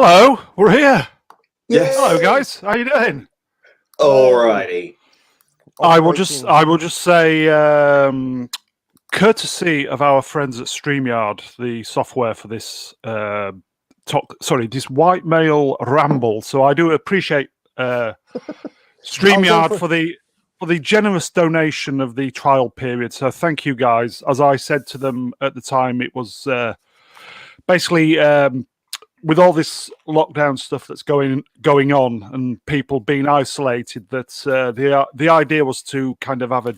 Hello, we're here. Yes. Hello, guys. How you doing? Alrighty. I will just say, courtesy of our friends at StreamYard, the software for this this white male ramble. So I do appreciate StreamYard for the generous donation of the trial period. So thank you, guys. As I said to them at the time, it was basically. With all this lockdown stuff that's going on and people being isolated, that the idea was to kind of have a,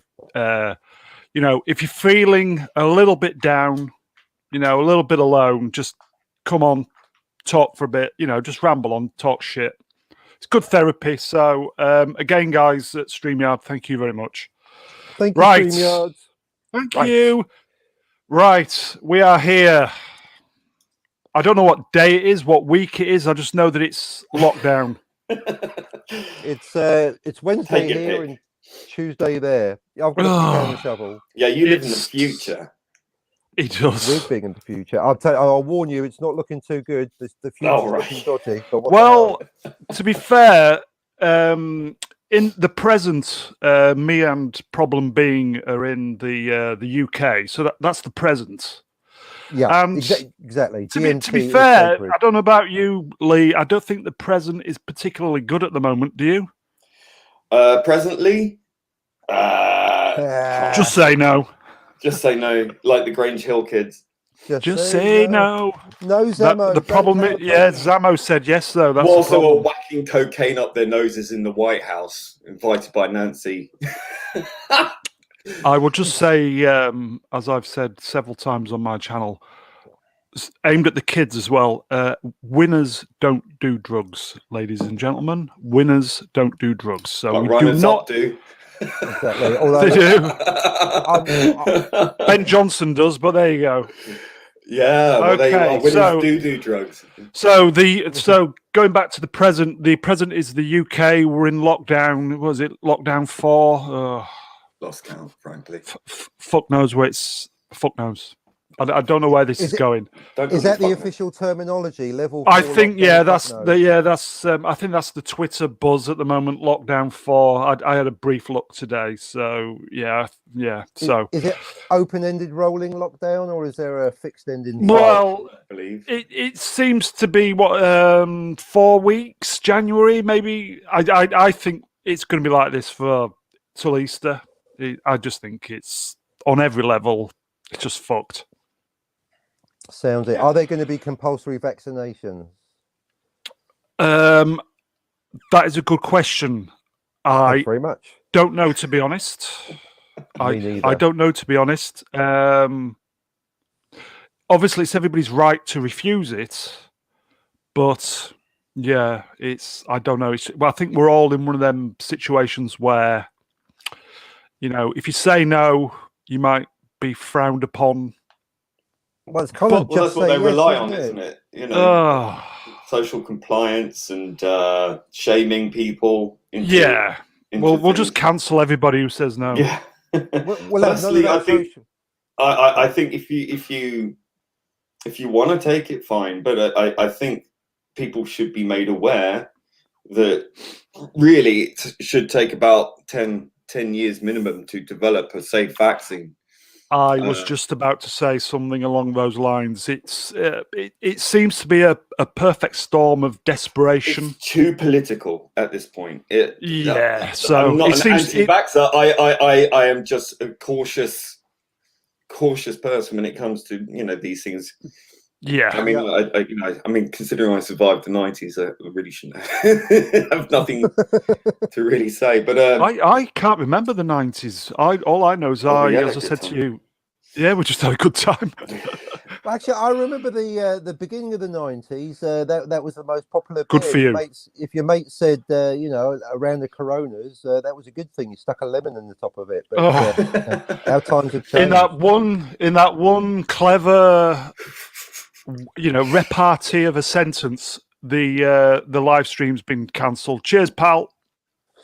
if you're feeling a little bit down, a little bit alone, just come on, talk for a bit, just ramble on, talk shit. It's good therapy. So again, guys at StreamYard, thank you very much. Thank you, StreamYard. Thank you. Right, we are here. I don't know what day it is, what week it is. I just know that it's lockdown. It's Wednesday here and Tuesday there. I've got a pick and shovel. Yeah, you live in the future. He does. We're big in the future. I'll warn you, it's not looking too good. The future's looking dodgy. Well, to be fair, in the present, me and Problem Being are in the UK, so that's the present. Yeah, and exactly. To be fair, I don't know about you, Lee. I don't think the present is particularly good at the moment. Do you? Presently, just say no. Just say no, like the Grange Hill kids. Just say no. No, Zamo. The problem is, Zamo said yes, though. That's also were whacking cocaine up their noses in the White House, invited by Nancy. I will just say, as I've said several times on my channel, aimed at the kids as well, winners don't do drugs, ladies and gentlemen. Winners don't do drugs. So we do not do. Exactly. They do. Ben Johnson does, but there you go. Yeah, okay, winners do drugs. So going back to the present is the UK. We're in lockdown. Was it lockdown 4? Lost count, frankly. Fuck knows where it's. Fuck knows. I don't know where this is going. Is that the official terminology? Level 4? I think that's I think that's the Twitter buzz at the moment. Lockdown 4. I had a brief look today, so yeah. So is it open-ended rolling lockdown, or is there a fixed ending? Well, I believe it seems to be 4 weeks, January maybe. I think it's going to be like this till Easter. I just think it's on every level. It's just fucked. Sounds it. Are there going to be compulsory vaccinations? That is a good question. I very much don't know, to be honest. I don't know, to be honest. Obviously, it's everybody's right to refuse it, but yeah, I don't know. I think we're all in one of them situations where, if you say no, you might be frowned upon. Well, it's kind of that's what they rely on, isn't it? Social compliance and shaming people. We'll just cancel everybody who says no. Yeah. Personally, I think if you want to take it, fine. But I think people should be made aware that really it should take about 10 years minimum to develop a safe vaccine. I was just about to say something along those lines. It seems to be a perfect storm of desperation. It's too political at this point. So I'm not an anti-vaxxer. I am just a cautious person when it comes to these things. Yeah, I mean, considering I survived the 90s, I really shouldn't have nothing to really say. But I can't remember the 90s. All I know is as I said to you, we just had a good time. Actually, I remember the beginning of the 90s. That was the most popular. Good for you. If your mate said, around the Coronas, that was a good thing. You stuck a lemon in the top of it. But our times have changed. In that one clever, repartee of a sentence, the live stream's been cancelled. Cheers, pal.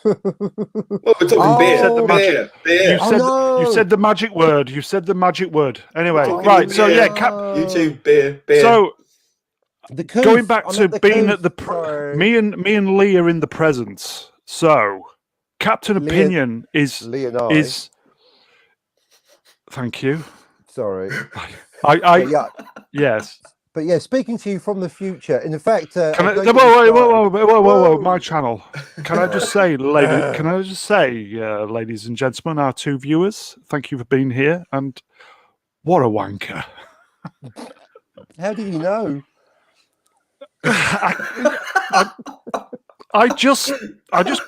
Well, we're talking beer. Beer. You said the magic word. You said the magic word. Anyway, right. So you too. Beer. So The Coof, going back I'm to at the being Coof, at the sorry. me and Lee are in the present. So Captain Lee- Opinion is Lee and I. is. Thank you. Sorry. I But yeah, yes. but yeah, speaking to you from the future. And in fact, Can I'll I, go whoa, get you whoa, started. whoa, whoa, my Whoa. channel. Can I just say, ladies and gentlemen, our two viewers, thank you for being here. And what a wanker! How did you know? I just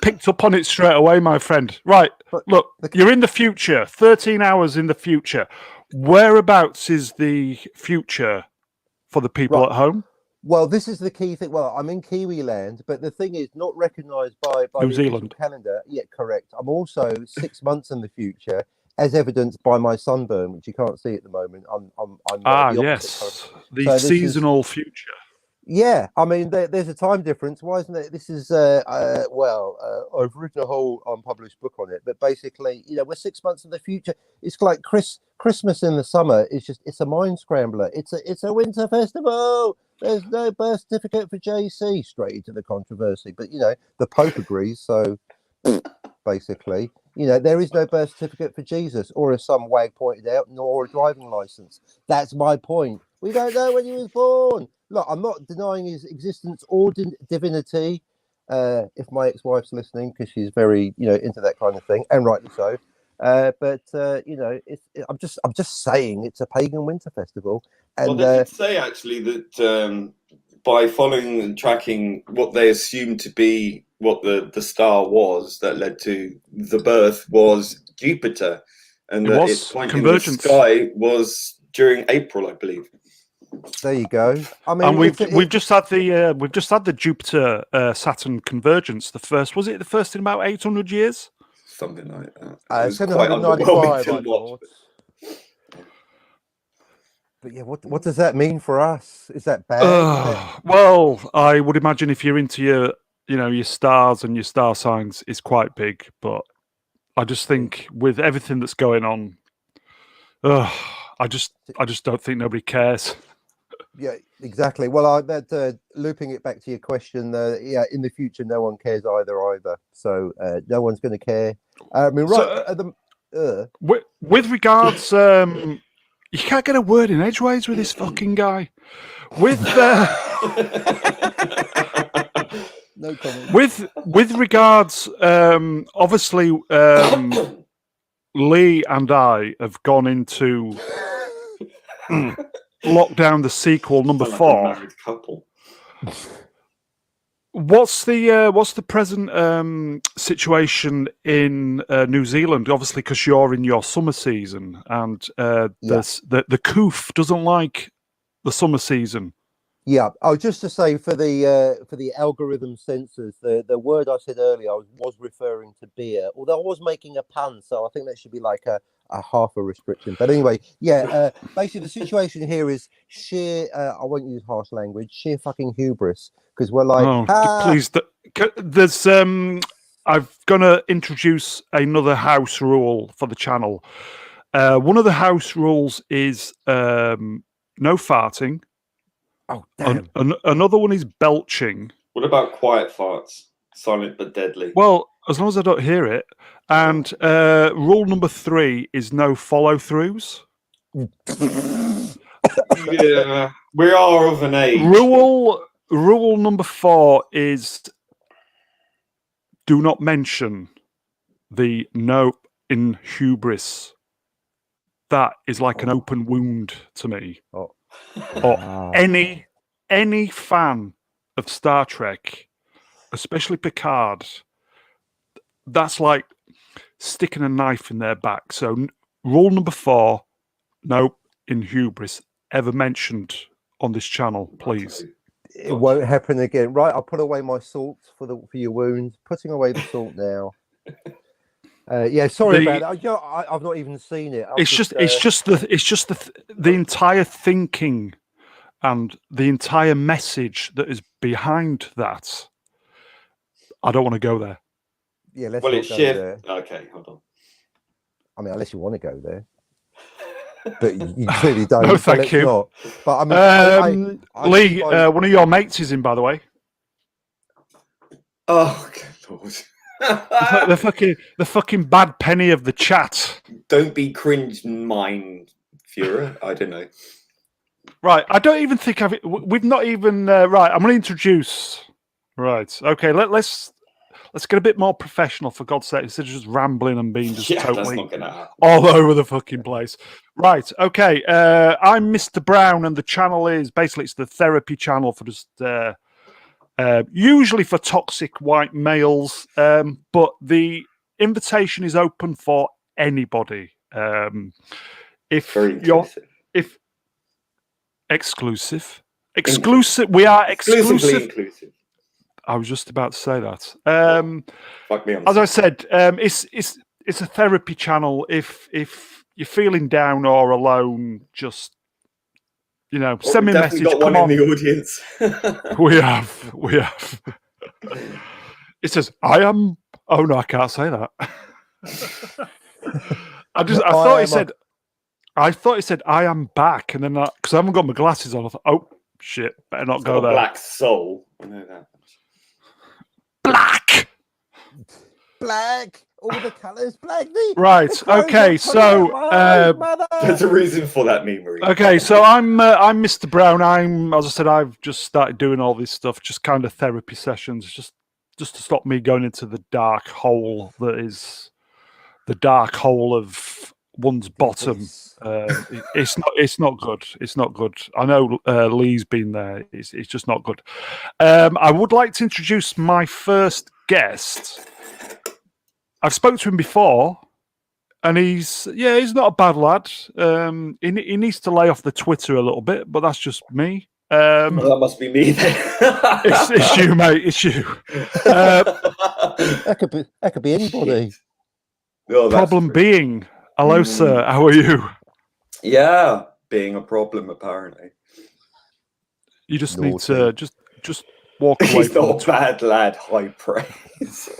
picked up on it straight away, my friend. Right, But look, you're in the future. 13 hours in the future. Whereabouts is the future for the people Right. at home? Well, this is the key thing. Well, I'm in Kiwi land, but the thing is not recognised by New the official Zealand. calendar. Yeah, correct. I'm also 6 months in the future, as evidenced by my sunburn, which you can't see at the moment. I'm the opposite Yes, colour. the So this is- seasonal future. Yeah, I mean, there's a time difference. Why isn't it? This is I've written a whole unpublished book on it, but basically, we're 6 months in the future. It's like Christmas in the summer. It's a mind scrambler. It's a winter festival. There's no birth certificate for JC. Straight into the controversy, but the Pope agrees. So basically, there is no birth certificate for Jesus, or as some wag pointed out, nor a driving license. That's my point. We don't know when he was born. Look, I'm not denying his existence or divinity. If my ex-wife's listening, because she's very, into that kind of thing, and rightly so. I'm just saying it's a pagan winter festival. And Well, they did say actually that by following and tracking what they assumed to be what the star was that led to the birth was Jupiter, and It that was its point in the convergence. sky was during April, I believe. there you go. I mean, And we've just had the Jupiter Saturn convergence. The first in about 800 years. Something like that. It was quite 795, underwhelming I to watch. thought. But yeah, what does that mean for us? Is that bad? Well, I would imagine if you're into your stars and your star signs, it's quite big. But I just think with everything that's going on, I just don't think nobody cares. Yeah, exactly. Well, looping it back to your question, in the future, no one cares either. So no one's going to care. I mean, right? With regards, you can't get a word in edgeways with this fucking guy. With no comment. with regards, obviously, Lee and I have gone into Lockdown, the sequel, number Sound like a 4. married couple. What's the present situation in New Zealand? Obviously, because you're in your summer season, and the Coof doesn't like the summer season. Yeah. Oh, just to say for the algorithm sensors, the word I said earlier was referring to beer, although I was making a pun, so I think that should be like a half a restriction. But anyway, yeah. Basically, the situation here is sheer. I won't use harsh language. Sheer fucking hubris, because we're like, please. There's I'm gonna introduce another house rule for the channel. One of the house rules is no farting. Oh, damn. Another one is belching. What about quiet farts? Silent but deadly. Well, as long as I don't hear it. And rule number 3 is no follow-throughs. Yeah, we are of an age. Rule number 4 is do not mention the no in hubris. That is like an open wound to me. Or any fan of Star Trek, especially Picard, that's like sticking a knife in their back. So rule number 4, no in hubris ever mentioned on this channel, please. It won't happen again. Right, I'll put away my salt for your wound. Putting away the salt now. Yeah, sorry about that. I've not even seen it. It's just the entire thinking and the entire message that is behind that. I don't want to go there. Yeah, let's not go there. Okay, hold on. I mean, unless you want to go there. but you clearly don't. No, so thank let's you. not. But I mean, I Lee, find- one of your mates is in, by the way. Oh, good Lord. The fucking bad penny of the chat. Don't be cringe, mind Führer. I don't know. Right, I don't even think we've not even right. I'm going to introduce. Right, okay. Let's get a bit more professional, for God's sake, instead of just rambling and being just Yeah, that's totally not gonna happen. all over the fucking place. Right, okay. I'm Mr. Brown, and the channel is basically it's the therapy channel for just usually for toxic white males, but the invitation is open for anybody. If Very you're inclusive. exclusive, we are Exclusively exclusive. inclusive. I was just about to say that. Fuck me on As I said, it's a therapy channel. If you're feeling down or alone, just send me a message. Got Come one on. in the audience. We have. It says, "I am." Oh no, I can't say that. I thought it said, "I am back," and then because I haven't got my glasses on, I thought, "Oh shit, better not It's go got a there." black soul. I know that. black, all the colours black. Right. Okay. So. There's a reason for that memory. Okay, so I'm Mr. Brown. As I said, I've just started doing all this stuff, just kind of therapy sessions, just to stop me going into the dark hole that is the dark hole of one's bottom. It's not good. It's not good. I know Lee's been there. It's just not good. I would like to introduce my first guest. I've spoken to him before. And he's not a bad lad. He needs to lay off the Twitter a little bit, but that's just me. Well, that must be me then. It's you, mate. It's you. That could be anybody. Oh, Problem being, hello, sir. How are you? Yeah, being a problem apparently. You just need to just walk away. He's not a bad lad. High praise.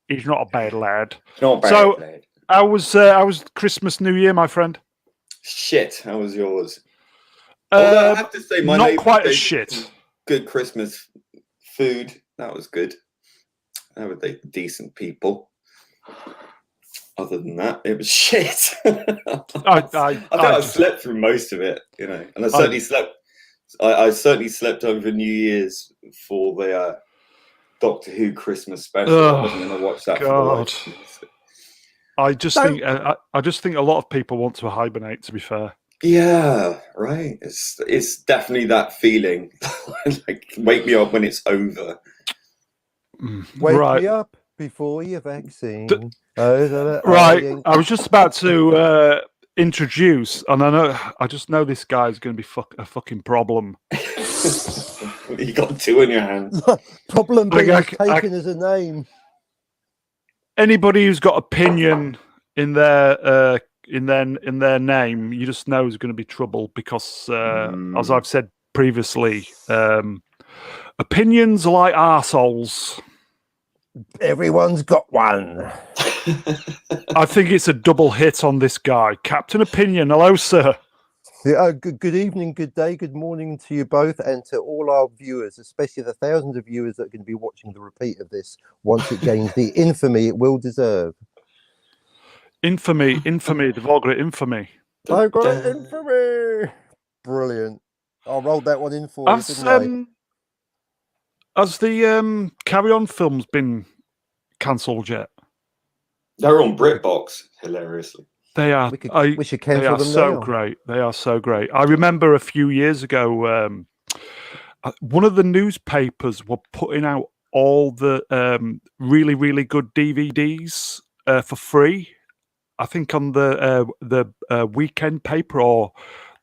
He's not a bad lad. Not bad So, lad. How was Christmas, New Year, my friend? Shit. How was yours? Although I have to say, my not neighbours quite as gave shit. Good Christmas food. That was good. How were they? Decent people. Other than that, it was shit. I think I slept through most of it, and I certainly slept. I certainly slept over New Year's for the Doctor Who Christmas special. I wasn't going to watch that. God. For the life. I just think a lot of people want to hibernate. To be fair. Yeah, right. It's definitely that feeling. Like, wake me up when it's over. Wake me up before your vaccine. Right. I was just about to introduce, and I just know this guy's going to be a fucking problem. You got two in your hands. Problem being taken as a name. Anybody who's got opinion in their name, you just know is going to be trouble because, as I've said previously, opinions are like arseholes. Everyone's got one. I think it's a double hit on this guy. Captain Opinion, hello, sir. Yeah, good evening, good day, good morning to you both, and to all our viewers, especially the thousands of viewers that are going to be watching the repeat of this once it gains the infamy it will deserve. Infamy, they've all got it, infamy. I've got it, infamy! Brilliant. I rolled that one in for you, didn't I? Has the Carry On films been cancelled yet? They're on BritBox, hilariously. They are. We should cancel them so now. great. They are so great. I remember a few years ago, one of the newspapers were putting out all the really, really good DVDs for free. I think on the weekend paper or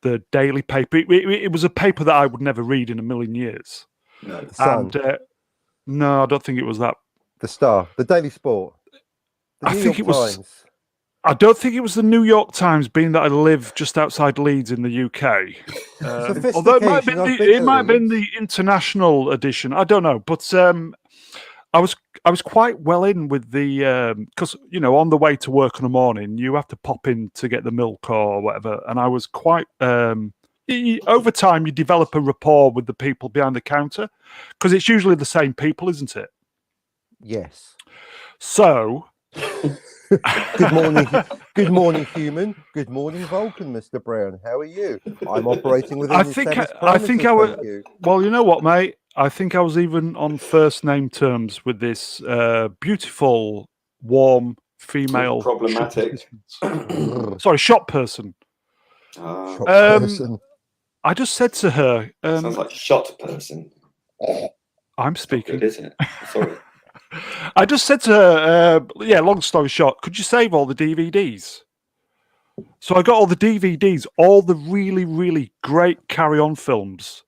the daily paper. It was a paper that I would never read in a million years. No, The Sun, no, I don't think it was that. the Star, the Daily Sport. The New York Times. I don't think it was the New York Times, being that I live just outside Leeds in the UK. Although it might have been the international edition. I don't know. But I was quite well in with the because on the way to work in the morning you have to pop in to get the milk or whatever, and I was quite over time you develop a rapport with the people behind the counter because it's usually the same people, isn't it? Yes. So Good morning, good morning, human. Good morning, Vulcan, Mr. Brown. How are you? I'm operating within I the think established I think parameters, I was thank you. well. You know what, mate? I think I was even on first name terms with this beautiful, warm female shop Problematic. assistant. Sorry, shop person. Shop Ah, person. I just said to her, sounds like shot person. I'm Not speaking. good, is it? Sorry. I just said to her, yeah, long story short, could you save all the DVDs? So I got all the DVDs, all the really, really great Carry On films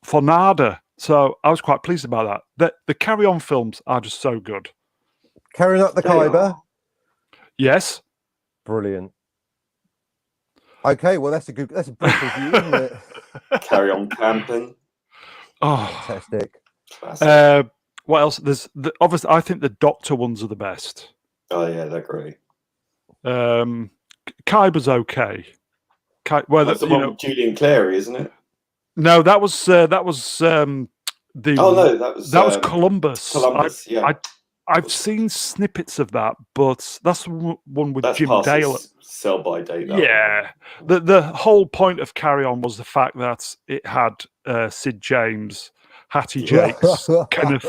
for nada. So I was quite pleased about that. The Carry On films are just so good. Carrying up the They Khyber. are. Brilliant. Yes. Okay, well that's a brief review, isn't it? Carry On camping. Oh, Fantastic. Classic. what else? There's obviously I think the Doctor ones are the best. Oh yeah, they're great. Kyber's okay. That's the one with Julian Clary, isn't it? No, that was the Oh no, that was Columbus. Columbus. Yeah, I've seen snippets of that, but that's the one with that's Jim past Dale. its sell by date. That Yeah, the whole point of Carry On was the fact that it had Sid James, Hattie Jakes, Kenneth,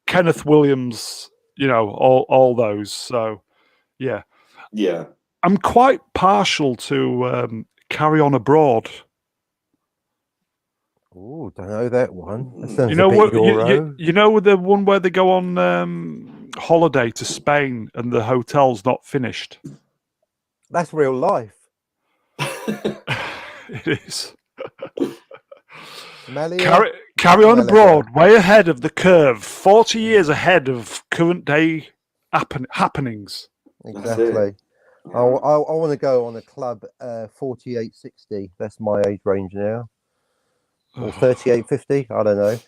Kenneth Williams. All those. So, yeah, yeah. I'm quite partial to Carry On Abroad. Oh, don't know that one. That You sounds You know a bit what? Euro. You know the one where they go on holiday to Spain and the hotel's not finished. That's real life. It is. Malia. Carry On Malaga. Abroad, way ahead of the curve, 40 years ahead of current day happenings. Exactly. I want to go on a club 4860. That's my age range now. Or 3850. I don't know.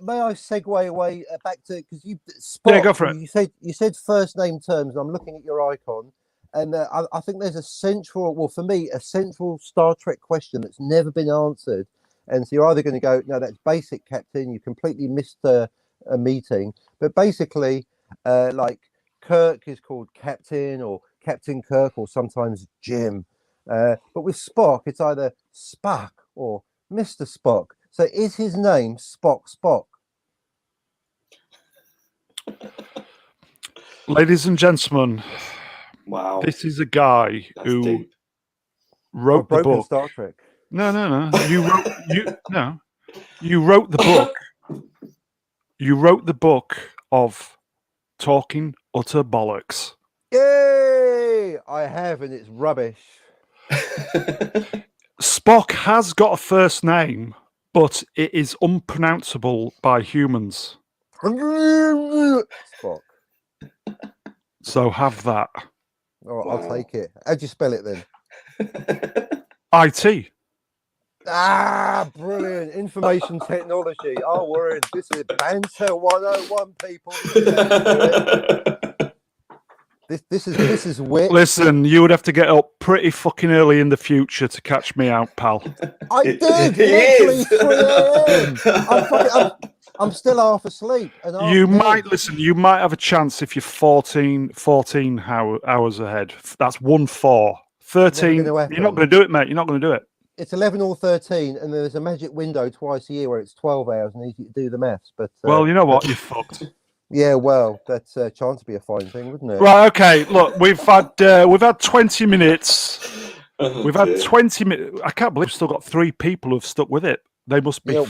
May I segue away back to because you Spock, Yeah, go for it. You said first name terms. I'm looking at your icon, and I think there's a central Star Trek question that's never been answered. And so you're either going to go, no, that's basic, Captain. You completely missed a meeting. But basically, like Kirk is called Captain or Captain Kirk or sometimes Jim. But with Spock, it's either Spock or Mr. Spock. So is his name Spock? Ladies and gentlemen, Wow. this is a guy That's who deep. wrote the Broken book. Star Trek. No. You wrote the book. You wrote the book of Talking Utter Bollocks. Yay! I have, and it's rubbish. Spock has got a first name, but it is unpronounceable by humans. Spock. So have that. All right, Wow. I'll take it. How'd you spell it then? IT. Ah, brilliant. Information technology. Oh, we're in. This is Banter 101, people. This is wit. Listen, you would have to get up pretty fucking early in the future to catch me out, pal. I It did. is. Literally 3 a.m. I'm still half asleep. And half You dead. might listen. You might have a chance if you're 14 hours ahead. That's 1-4. 13. Never You're gonna happen. not going to do it, mate. You're not going to do it. It's 11 or 13, and there's a magic window twice a year where it's 12 hours, and you do the maths. But Well, you know what? You're fucked. yeah, well, that's a chance to be a fine thing, wouldn't it? Right. Okay. Look, we've had 20 minutes. Oh, We've had dear. 20 minutes. I can't believe we've still got 3 people who've stuck with it. They must be Yeah.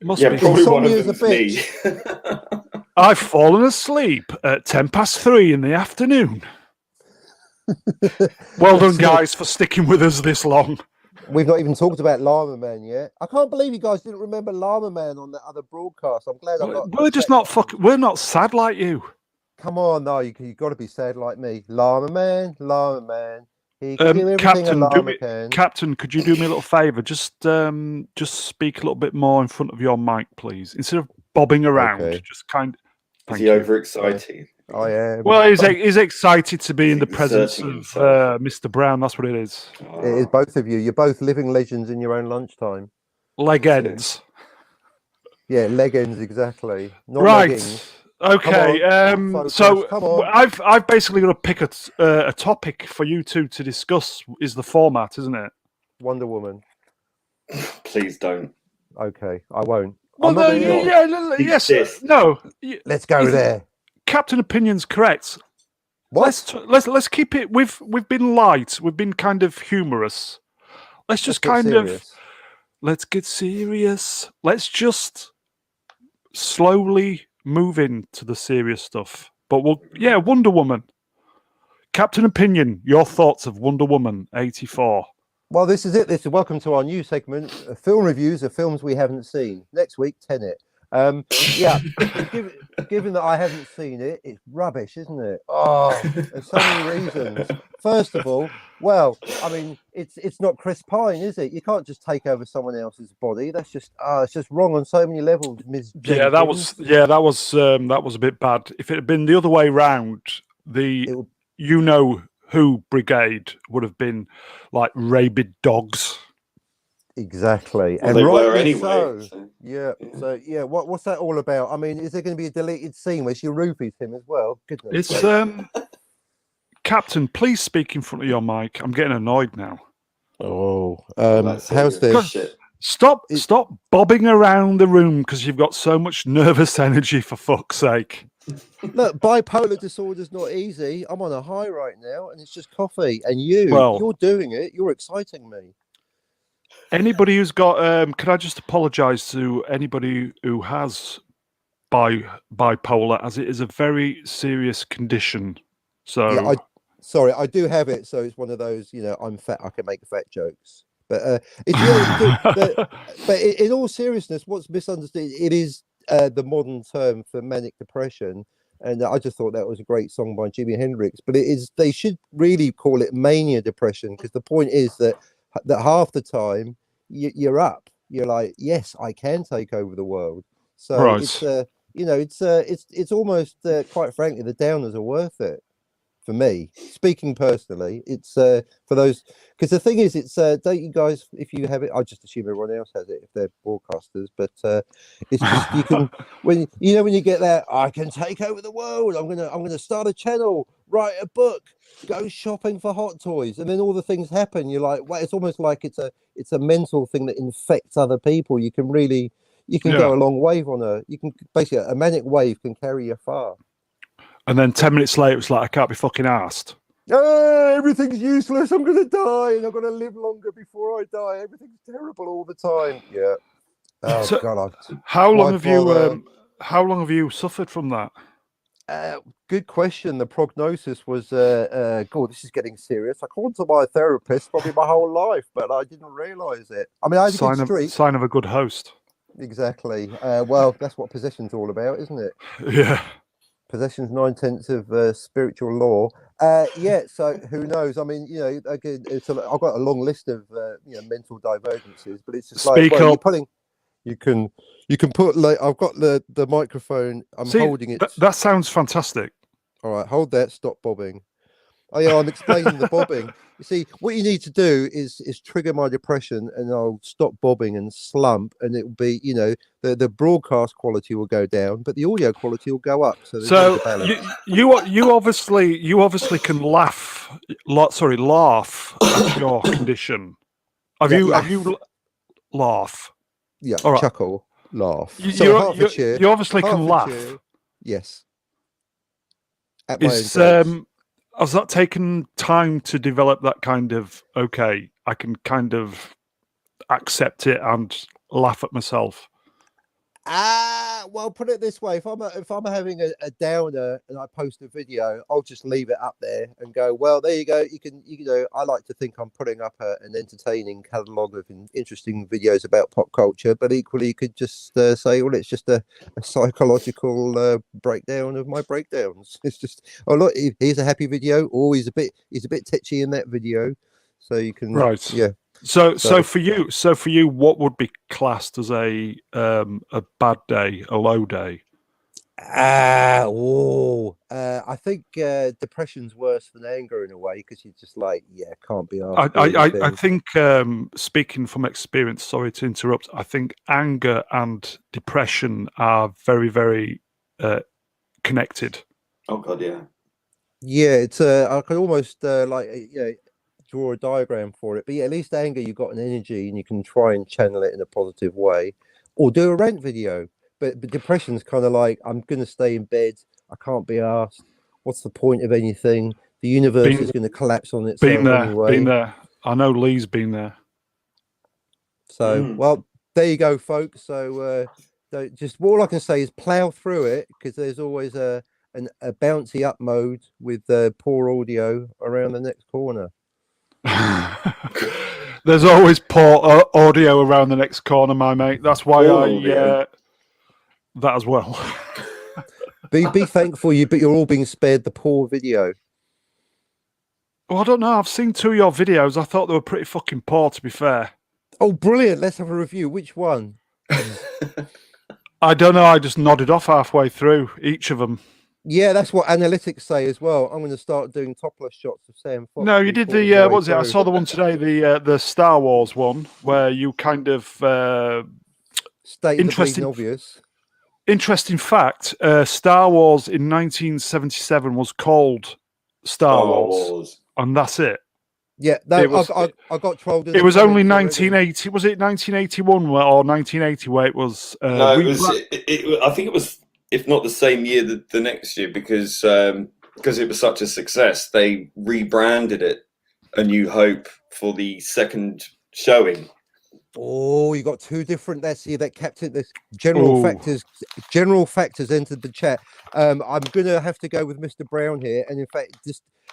Must Yeah, be. probably Some one of years them's a me. I've fallen asleep at 3:10 in the afternoon. Well done, guys, for sticking with us this long. We've not even talked about Llama Man yet. I can't believe you guys didn't remember Llama Man on that other broadcast. I'm glad I'm not. We're just not We're not sad like you. Come on, no, you got to be sad like me. Llama Man, He can do everything a llama can. Captain, could you do me a little favour? Just speak a little bit more in front of your mic, please, instead of bobbing around. Okay. Just kind. Is Thank he you. overexcited? I am. Well, he's excited to be in the presence exerting of himself. Mr. Brown. That's what it is. It is both of you. You're both living legends in your own lunchtime. Leg ends. Yeah, leggings exactly. Not Right. leggings. Okay. Focus, So come on. I've basically got to pick a topic for you two to discuss. Is the format, isn't it? Wonder Woman. Please don't. Okay, I won't. Well, I'm not no, gonna- yes, Insist. no. Let's go there. Captain Opinion's correct. What? Let's keep it. We've been light. We've been kind of humorous. Let's just Let's get kind of serious. let's get serious. Let's just slowly move into the serious stuff. But Wonder Woman. Captain Opinion, your thoughts of Wonder Woman 84. Well, this is it. This is welcome to our new segment, film reviews of films we haven't seen. Next week, Tenet. Yeah, given that I haven't seen it, it's rubbish, isn't it? Oh, there's so many reasons. First of all, well, I mean, it's not Chris Pine, is it? You can't just take over someone else's body. That's just it's just wrong on so many levels, Ms. Yeah, that was a bit bad. If it had been the other way round, who brigade would have been like rabid dogs. Exactly, Well, and they were rightly anyway. so. Yeah. So yeah, what's that all about? I mean, is there going to be a deleted scene where she roofies him as well? Goodness. It's Captain, please speak in front of your mic. I'm getting annoyed now. Oh, That's how's serious this? shit. Stop bobbing around the room because you've got so much nervous energy, for fuck's sake. Look, bipolar disorder's not easy. I'm on a high right now, and it's just coffee. And you're doing it. You're exciting me. Anybody who's got, can I just apologise to anybody who has bipolar, as it is a very serious condition. So Yeah, sorry, I do have it. So it's one of those, I'm fat. I can make fat jokes. But but in all seriousness, what's misunderstood? It is the modern term for manic depression. And I just thought that was a great song by Jimi Hendrix. But they should really call it mania depression, because the point is that half the time you're up. You're like, yes, I can take over the world. So right. it's almost quite frankly, the downers are worth it. For me, speaking personally, it's for those, because the thing is, it's don't you guys, if you have it, I just assume everyone else has it if they're broadcasters, but it's just, you can, when you get that, I can take over the world, I'm gonna start a channel, write a book, go shopping for hot toys, and then all the things happen. You're like, well, it's almost like it's a mental thing that infects other people. You can go a long wave basically a manic wave can carry you far. And then 10 minutes later, it's like, I can't be fucking arsed. Everything's useless. I'm going to die, and I'm going to live longer before I die. Everything's terrible all the time. Yeah. Oh, So, God. How long have you suffered from that? Good question. The prognosis was, God, this is getting serious. I've gone to my therapist probably my whole life, but I didn't realise it. I mean, I had a good streak. Sign of a good host. Exactly. Well, that's what possession's all about, isn't it? Yeah. Possession's 9/10 of spiritual law. Yeah, so who knows? I mean, again, I've got a long list of mental divergences, but it's just Speak like, up. You can put, like, I've got the microphone. I'm holding it. That sounds fantastic. All right, hold that. Stop bobbing. Oh yeah, I'm explaining the bobbing. You see, what you need to do is trigger my depression, and I'll stop bobbing and slump, and it will be, the broadcast quality will go down, but the audio quality will go up. So you obviously can laugh at your condition. Have you laugh? Yeah, all right. Chuckle, laugh. You obviously can laugh. Yes. Has that taken time to develop that kind of, okay, I can kind of accept it and laugh at myself? Well, put it this way: if I'm having a downer and I post a video, I'll just leave it up there and go, well, there you go. You know, I like to think I'm putting up an entertaining catalogue of interesting videos about pop culture, but equally, you could just say, well, it's just a psychological breakdown of my breakdowns. It's just, oh look, here's a happy video. Oh, he's a bit tetchy in that video, so you can yeah. So for you, what would be classed as a bad day, a low day? I think depression's worse than anger in a way, because you're just like, can't be asked. I think, speaking from experience, sorry to interrupt, I think anger and depression are very, very connected. Oh God, yeah. Yeah, it's I could almost draw a diagram for it, but yeah, at least anger, you've got an energy and you can try and channel it in a positive way, or do a rant video. But depression's kind of like, I'm gonna stay in bed, I can't be asked, what's the point of anything, the universe is going to collapse on itself anyway. Been there. I know Lee's been there. So well, there you go, folks. So just all I can say is plow through it, because there's always a bouncy up mode with poor audio around the next corner. There's always poor audio around the next corner, my mate. That's why that as well. be thankful you're all being spared the poor video. Well, I don't know. I've seen 2 of your videos. I thought they were pretty fucking poor, to be fair. Oh, brilliant. Let's have a review. Which one? I don't know. I just nodded off halfway through each of them. Yeah, that's what analytics say as well. I'm going to start doing topless shots of Sam Fox. No, you did the what was it? I saw the one today, the Star Wars one, where you kind of Interesting fact: Star Wars in 1977 was called Star Wars, and that's it. Yeah, I got trolled. It was only 1980. Was it 1981 or 1980 where it was? No, it was. I think it was. If not the same year, the next year, because it was such a success, they rebranded it A New Hope for the second showing. Oh, you got 2 different. Let's see, that kept it. This general factors entered the chat. I'm gonna have to go with Mr. Brown here, and in fact,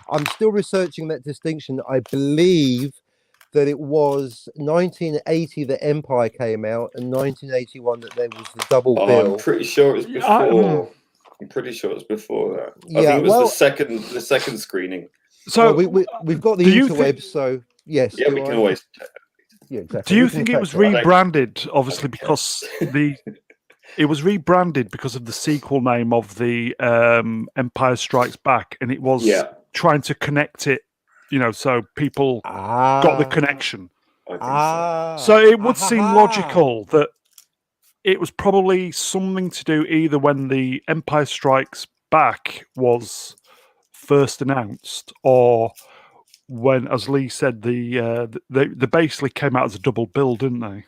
I'm still researching that distinction. I believe that it was 1980 that Empire came out, and 1981 that there was the double bill. I'm pretty sure it was before. I'm pretty sure it was before that. I think it was the second screening. So we've got the interwebs. So yes, yeah, we can always. Yeah, exactly. Do you think it was rebranded? Obviously, because it was rebranded because of the sequel name of the Empire Strikes Back, and it was trying to connect it. You know, so people got the connection. So it would seem logical that it was probably something to do either when the Empire Strikes Back was first announced, or when, as Lee said, they basically came out as a double bill, didn't they?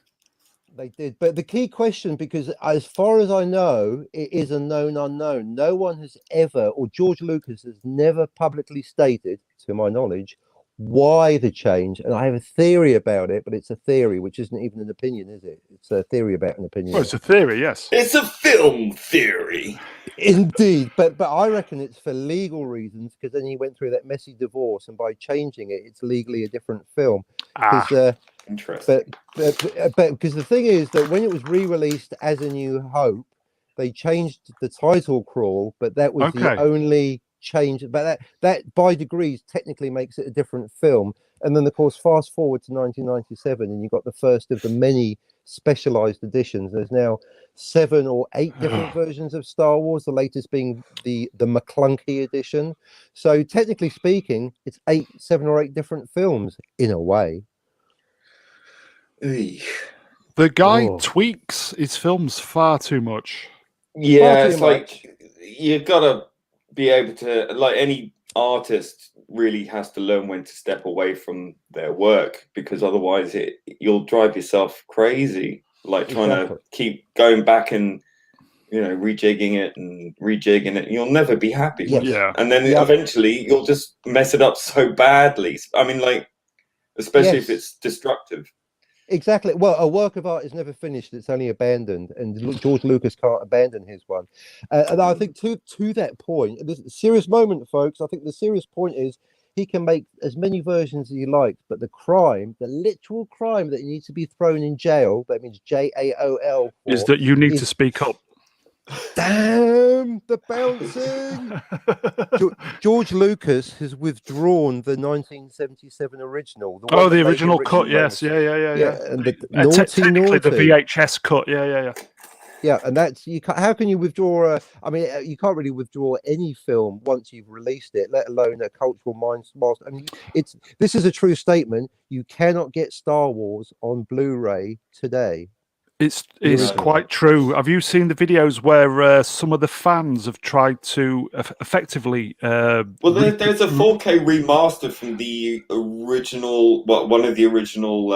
They did. But the key question, because as far as I know, it is a known unknown. No one has ever, or George Lucas has never publicly stated, to my knowledge, why the change. And I have a theory about it, but it's a theory, which isn't even an opinion, is it? It's a theory about an opinion. Well, it's a theory, yes. It's a film theory. Indeed. But I reckon it's for legal reasons, because then he went through that messy divorce, and by changing it, it's legally a different film. Interesting. But because the thing is that when it was re-released as A New Hope, they changed the title crawl, but that was the only change. But that by degrees technically makes it a different film. And then of course, fast forward to 1997, and you got the first of the many specialized editions. There's now 7 or 8 different versions of Star Wars, the latest being the McClunky edition. So technically speaking, it's 7 or 8 different films in a way. The guy tweaks his films far too much. Yeah, it's like you've got to be able to, like any artist really has to learn when to step away from their work, because otherwise you'll drive yourself crazy, like trying to keep going back and rejigging it. You'll never be happy. Yeah. And then eventually you'll just mess it up so badly. I mean, like, especially if it's destructive. Exactly. Well, a work of art is never finished; it's only abandoned, and George Lucas can't abandon his one. And I think to that point, this is a serious moment, folks. I think the serious point is he can make as many versions as he likes, but the crime, the literal crime that he needs to be thrown in jail, that means JAOL, Is for, that you need to is speak up? damn the bouncing. George Lucas has withdrawn the 1977 original. The one Oh, that the made original him cut. Richard Yes, famous. yeah. And the naughty, Technically, the naughty. VHS cut. Yeah. Yeah, and that's you. How can you withdraw? I mean, you can't really withdraw any film once you've released it, let alone a cultural milestone. I mean, this is a true statement. You cannot get Star Wars on Blu-ray today. It's original. quite true. Have you seen the videos where some of the fans have tried to effectively? Well, there's a 4K remaster from the original, one of the original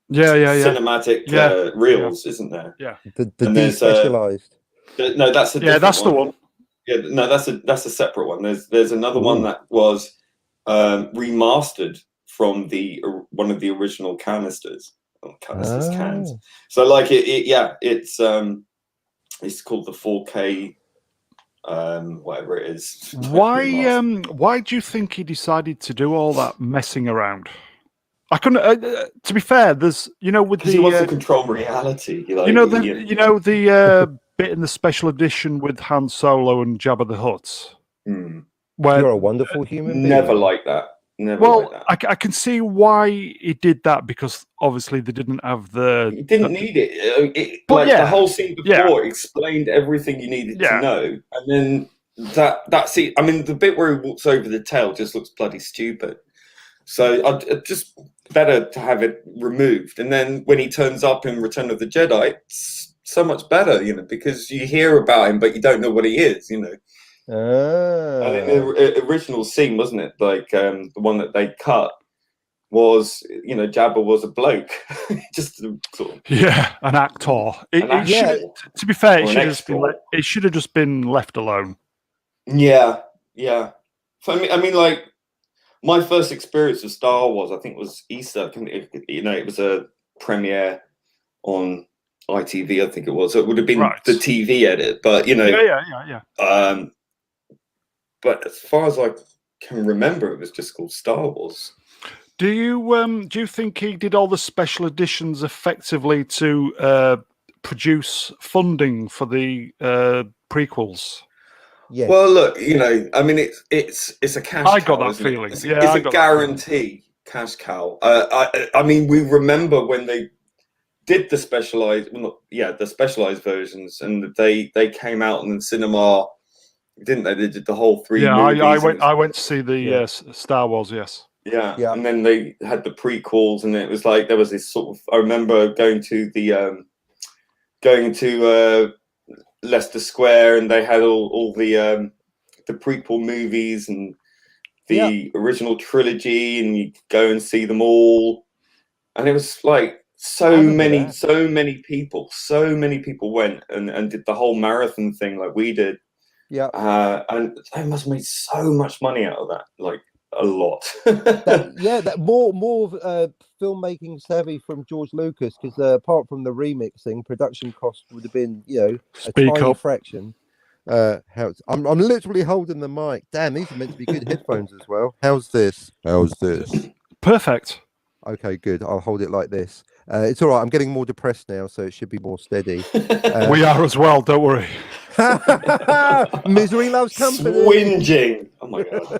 cinematic reels, isn't there? Yeah. The despecialized. No, that's a that's the one. Yeah, no, that's a separate one. There's another one that was remastered from one of the original canisters. Cans. So like it's called the 4K whatever it is. Why do you think he decided to do all that messing around? I couldn't. To be fair, there's with the he wants to control reality. The bit in the special edition with Han Solo and Jabba the Hutt. Where you're a wonderful human being. Never like that. I can see why he did that, because obviously they didn't have the. You didn't need it. The whole scene before explained everything you needed to know, and then that scene. I mean, the bit where he walks over the tail just looks bloody stupid. So I'd just better to have it removed. And then when he turns up in Return of the Jedi, it's so much better, because you hear about him, but you don't know what he is, And in the original scene, wasn't it? Like the one that they cut was, Jabba was a bloke, just sort of an actor. To be fair, it should have just been left alone. Yeah. So I mean, like my first experience with Star Wars, I think, was Easter. It was a premiere on ITV, I think it was. So it would have been the TV edit, but Yeah. But as far as I can remember, it was just called Star Wars. Do you think he did all the special editions effectively to produce funding for the prequels? Yes. Well, look, I mean, it's a cash cow. I got that feeling. It's a guarantee cash cow. I mean, we remember when they did the specialized versions, and they came out in the cinema, didn't they? They did the whole 3 movies. I went to see the Star Wars. Yes. Yeah, and then they had the prequels, and it was like there was this sort of. I remember going to Leicester Square, and they had all the prequel movies and the original trilogy, and you go and see them all, and it was like so many people went and did the whole marathon thing like we did. Yeah, and they must have made so much money out of that, like a lot. that more filmmaking savvy from George Lucas, because apart from the remixing, production cost would have been a tiny fraction. I'm literally holding the mic. Damn, these are meant to be good headphones as well. How's this? Perfect. Okay, good. I'll hold it like this. It's all right. I'm getting more depressed now, so it should be more steady. We are as well. Don't worry. Misery loves company. Swinging. Oh my god.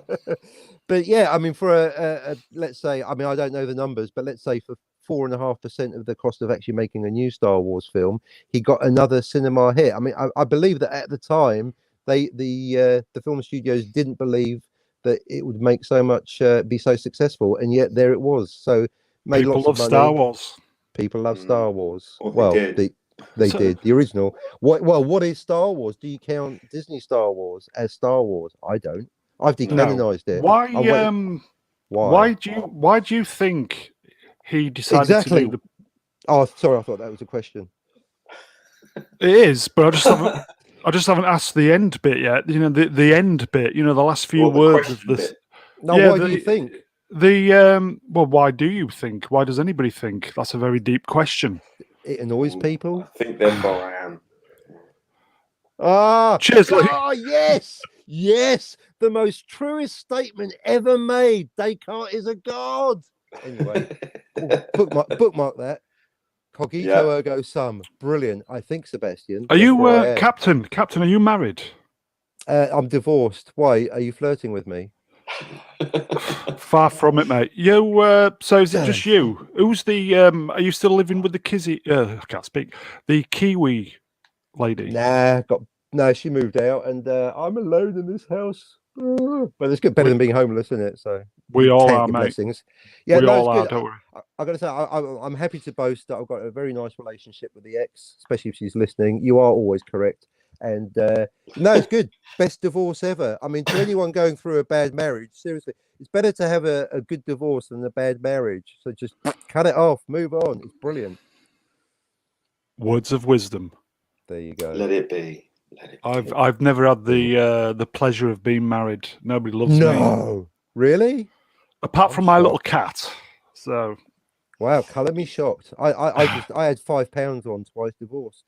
But yeah, I mean, for a let's say, I mean, I don't know the numbers, but let's say for 4.5% of the cost of actually making a new Star Wars film, he got another cinema hit. I mean, I believe that at the time, the film studios didn't believe that it would make so much, be so successful, and yet there it was. So made People lots love of money. Star Wars. People love Star Wars. Well, they did. They did the original. What is Star Wars? Do you count Disney Star Wars as Star Wars? I don't. I've decanonized it. Why do you think he decided to do the? Oh, sorry, I thought that was a question. It is, but I just haven't asked the end bit yet. The end bit. The last few words of this. No, why do you think? Well, why do you think? Why does anybody think? That's a very deep question. It annoys I people. think therefore I am. Ah, Cheers, Lee. yes, yes, the most truest statement ever made. Descartes is a god. Anyway, bookmark that. Cogito Yeah. ergo sum. Brilliant. I think, Sebastian. Are you therefore I am. Captain? Captain, are you married? I'm divorced. Why? Are you flirting with me? Far from it, mate. You. So is it just Don't. you? Who's the? Are you still living with the Kizzy? I can't speak. The Kiwi lady. Nah, no. She moved out, and I'm alone in this house. But it's good, better than being homeless, isn't it? So We all count are, your mate. blessings. Yeah, We no, all it's are. good. Don't worry. I got to say, I'm happy to boast that I've got a very nice relationship with the ex, especially if she's listening. You are always correct, and no, it's good. Best divorce ever. I mean, to anyone going through a bad marriage, seriously, it's better to have a good divorce than a bad marriage. So just cut it off, move on. It's brilliant. Words of wisdom. There you go. Let it be. Let it be. I've never had the pleasure of being married. Nobody loves me No, really? apart I'm from my little shocked. cat. So Wow, colour me shocked. I had £5 on, twice divorced.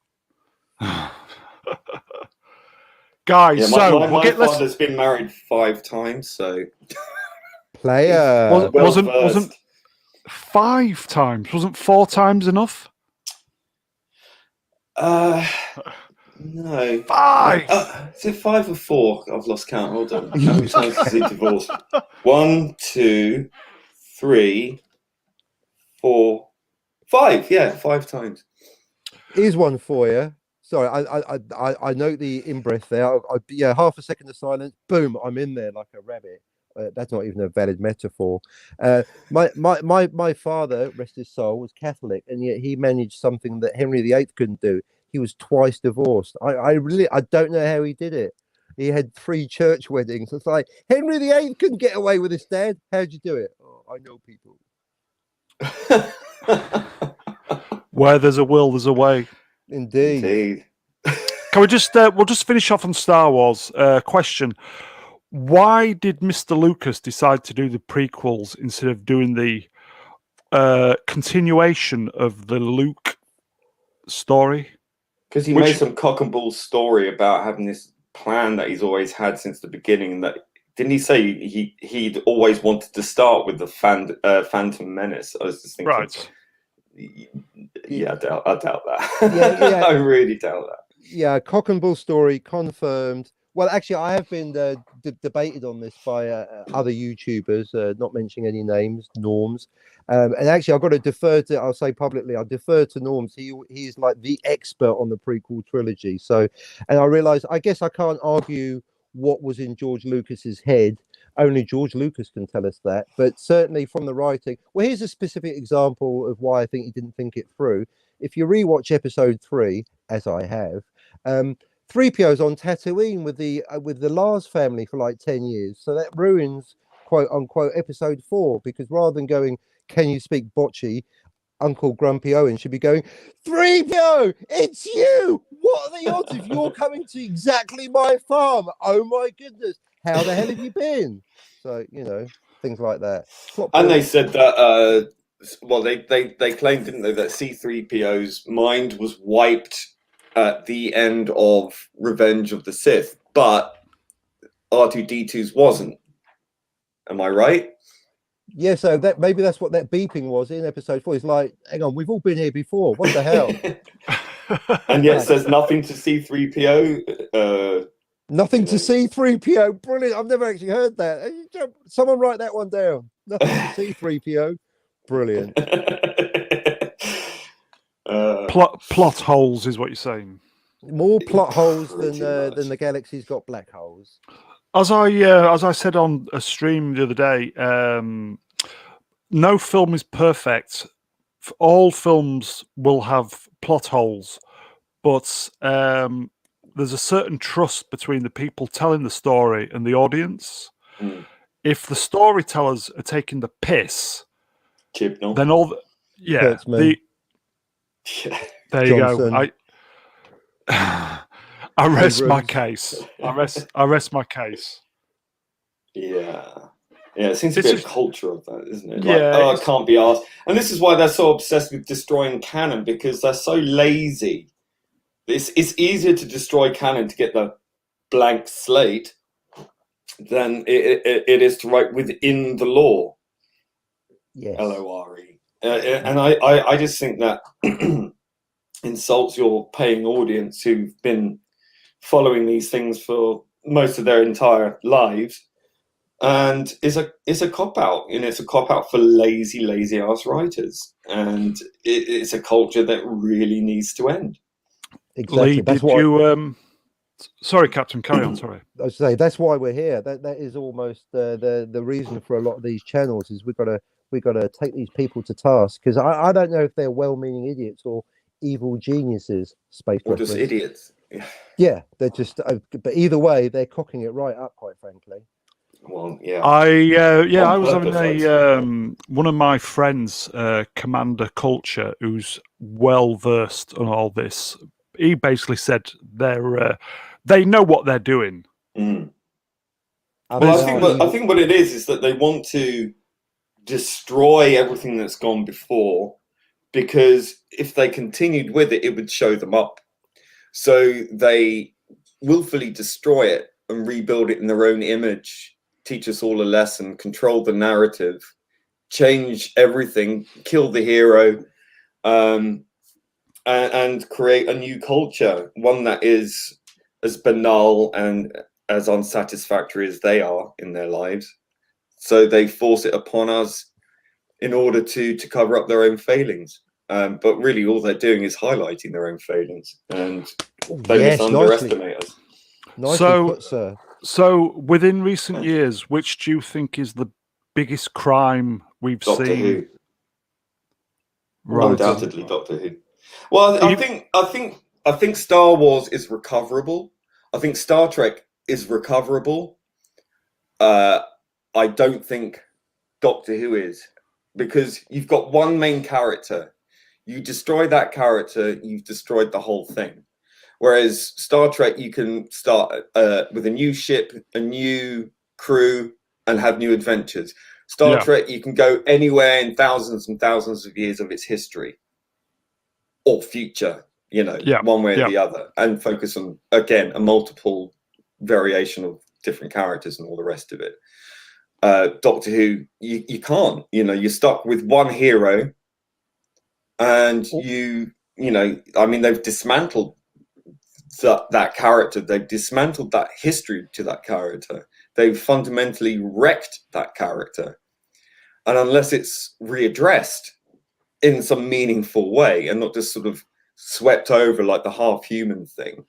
guys, Yeah, so my let's father's been married 5 times, so Player. wasn't 5 times, wasn't 4 times enough? no. 5. Is it 5 or 4? I've lost count. Hold on. How many times has he divorced? 1, 2, 3, 4, 5. Yeah, 5 times. Here's one for you. Sorry, I note the in-breath there. Yeah, half a second of silence. Boom, I'm in there like a rabbit. That's not even a valid metaphor. My father, rest his soul, was Catholic, and yet he managed something that Henry VIII couldn't do. He was twice divorced. I don't know how he did it. He had 3 church weddings. It's like Henry VIII couldn't get away with this, Dad. How'd you do it? Oh, I know people. Where there's a will, there's a way. Indeed. Indeed. Can we just we'll just finish off on Star Wars? Question: why did Mr. Lucas decide to do the prequels instead of doing the continuation of the Luke story? Because he made some cock and bull story about having this plan that he's always had since the beginning. That didn't he say he'd always wanted to start with the Phantom Menace? I was just thinking, Right. Yeah, I doubt that. Yeah. I really doubt that. Yeah, cock and bull story confirmed. Well, actually, I have been debated on this by other YouTubers, not mentioning any names, Norms. And actually, I've got to defer to, I'll say publicly, I'll defer to Norms. He's like the expert on the prequel trilogy. So, and I realized, I guess I can't argue what was in George Lucas's head. Only George Lucas can tell us that. But certainly from the writing, well, here's a specific example of why I think he didn't think it through. If you rewatch episode 3, as I have, 3PO's on Tatooine with the Lars family for like 10 years. So that ruins, quote unquote, episode 4, because rather than going, can you speak bocce, Uncle Grumpy Owen should be going, 3PO, it's you! What are the odds if you're coming to exactly my farm? Oh my goodness, how the hell have you been? So, things like that. And they said that, well, they claimed, didn't they, that C-3PO's mind was wiped at the end of Revenge of the Sith, but R2-D2's wasn't. Am I right? Yeah, so that maybe that's what that beeping was in episode 4. It's like, hang on, we've all been here before. What the hell? And yet says nothing to C-3PO. Nothing to C-3PO. Brilliant. I've never actually heard that. Someone write that one down. Nothing to C-3PO. Brilliant. Plot holes is what you're saying. More plot holes than much. the galaxy's got black holes. As I said on a stream the other day, no film is perfect. All films will have plot holes, but there's a certain trust between the people telling the story and the audience. Mm. If the storytellers are taking the piss, Chibnall. then all there you Johnson. go. I rest my Abrams. case. I rest my case. Yeah. Yeah, it seems to It's be a just- culture of that, isn't it? Yeah, Like, oh, I it's- can't be asked. And this is why they're so obsessed with destroying canon, because they're so lazy. It's easier to destroy canon to get the blank slate than it is to write within the lore. Yes. LORE. And I just think that insults your paying audience who've been following these things for most of their entire lives, and it's a cop out, and it's a cop out for lazy ass writers, and it's a culture that really needs to end. Exactly. Lee, That's did why. you? Sorry, Captain. Carry on. Sorry. I say that's why we're here. That is almost the reason for a lot of these channels is we gotta take these people to task, because I don't know if they're well-meaning idiots or evil geniuses. Space Or just reference. idiots. Yeah, they're just. But either way, they're cocking it right up. Quite frankly. Well, yeah. I On was having purpose, one of my friends, Commander Culture, who's well versed on all this. He basically said they know what they're doing. Mm. I Well, mean, I think what it is that they want to destroy everything that's gone before, because if they continued with it, it would show them up. So they willfully destroy it and rebuild it in their own image, teach us all a lesson, control the narrative, change everything, kill the hero, and create a new culture, one that is as banal and as unsatisfactory as they are in their lives. So they force it upon us in order to cover up their own failings. But really, all they're doing is highlighting their own failings, and they underestimate us. Nicely put, sir. So, within recent years, which do you think is the biggest crime we've Doctor seen? Who. Right. Undoubtedly, Doctor Who. Well, I think Star Wars is recoverable. I think Star Trek is recoverable. I don't think Doctor Who is, because you've got one main character. You destroy that character, you've destroyed the whole thing. Whereas Star Trek, you can start with a new ship, a new crew, and have new adventures. Star Trek, you can go anywhere in thousands and thousands of years of its history or future, one way or the other, and focus on, again, a multiple variation of different characters and all the rest of it. Doctor Who, you can't, you're stuck with one hero, and they've dismantled that character. They've dismantled that history to that character. They've fundamentally wrecked that character. And unless it's readdressed in some meaningful way and not just sort of swept over like the half human thing,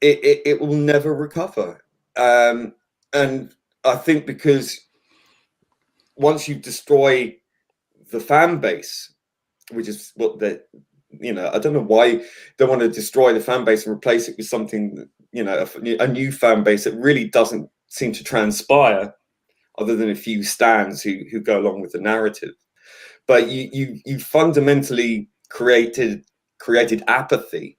it will never recover. And I think because once you destroy the fan base, which is what I don't know why they want to destroy the fan base and replace it with something, a new fan base that really doesn't seem to transpire, other than a few stans who go along with the narrative. But you fundamentally created apathy,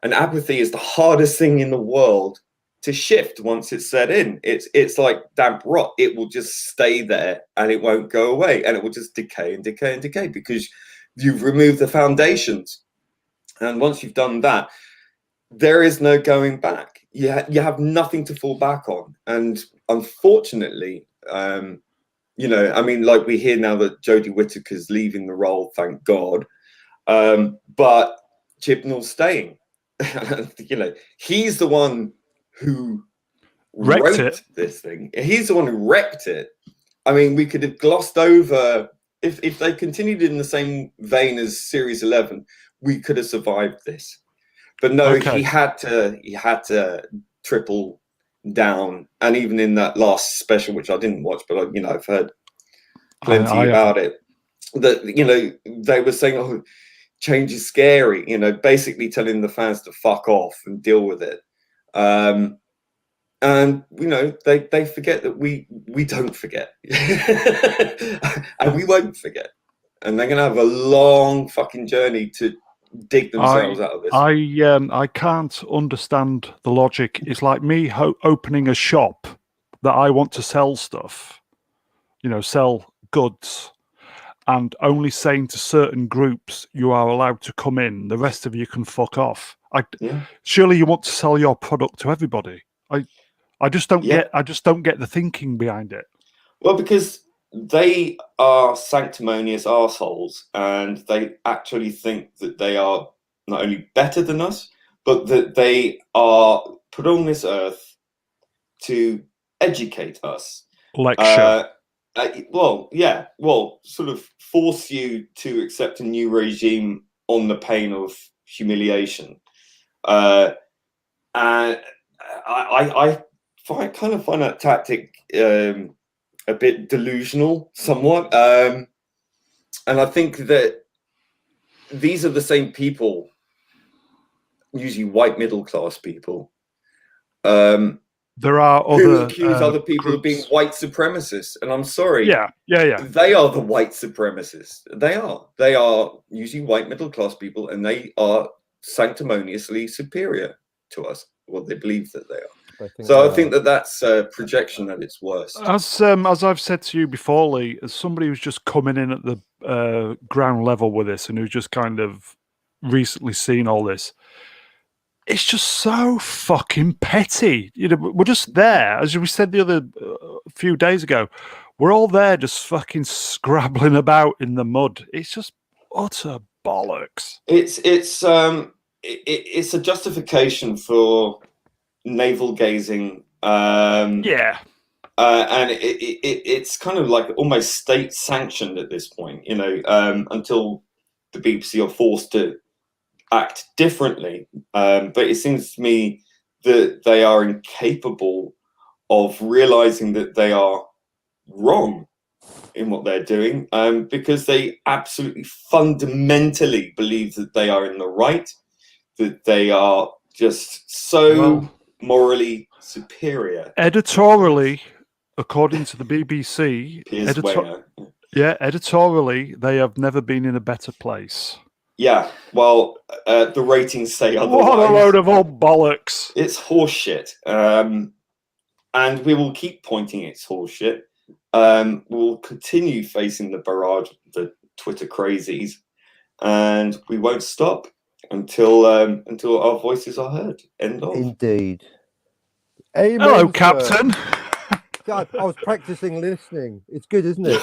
and apathy is the hardest thing in the world to shift once it's set in. It's like damp rot. It will just stay there and it won't go away, and it will just decay and decay and decay because you've removed the foundations. And once you've done that, there is no going back. You have nothing to fall back on. And unfortunately, like we hear now that Jodie Whittaker's leaving the role, thank God. But Chibnall's staying. He's the one who wrote this thing. He's the one who wrecked it. I mean, we could have glossed over, if they continued in the same vein as Series 11, we could have survived this. But no, he had to triple down. And even in that last special, which I didn't watch, but I've heard plenty about it, that they were saying, oh, change is scary, basically telling the fans to fuck off and deal with it. And they forget that we don't forget. And we won't forget, and they're gonna have a long fucking journey to dig themselves out of this. I can't understand the logic. It's like me opening a shop that I want to sell stuff, sell goods, and only saying to certain groups you are allowed to come in, the rest of you can fuck off. Yeah. Surely you want to sell your product to everybody. I just don't Yeah. get the thinking behind it. Well, because they are sanctimonious arseholes, and they actually think that they are not only better than us, but that they are put on this earth to educate us. Lecture. Sort of force you to accept a new regime on the pain of humiliation. And I kind of find that tactic a bit delusional, somewhat. And I think that these are the same people, usually white middle class people, there are who other accuse other people of being groups. white supremacists. And I'm sorry. Yeah. They are the white supremacists. They are usually white middle class people, and they are sanctimoniously superior to us. Well, they believe that they are. I think that that's a projection that it's worse. As I've said to you before, Lee, as somebody who's just coming in at the ground level with this, and who's just kind of recently seen all this, it's just so fucking petty. We're just there, as we said the other few days ago. We're all there, just fucking scrabbling about in the mud. It's just utter bollocks. It's a justification for navel gazing. Yeah. And it's kind of like almost state sanctioned at this point, until the BBC are forced to act differently. But it seems to me that they are incapable of realizing that they are wrong in what they're doing, because they absolutely fundamentally believe that they are in the right, that they are just so morally superior. Editorially, according to the BBC, editorially, they have never been in a better place. Yeah, well, the ratings say otherwise. What a load of old bollocks. It's horseshit. And we will keep pointing it's horseshit. We'll continue facing the barrage of the Twitter crazies, and we won't stop until our voices are heard. End of. Indeed. Amen, hello, sir. Captain. God, I was practicing listening. It's good, isn't it?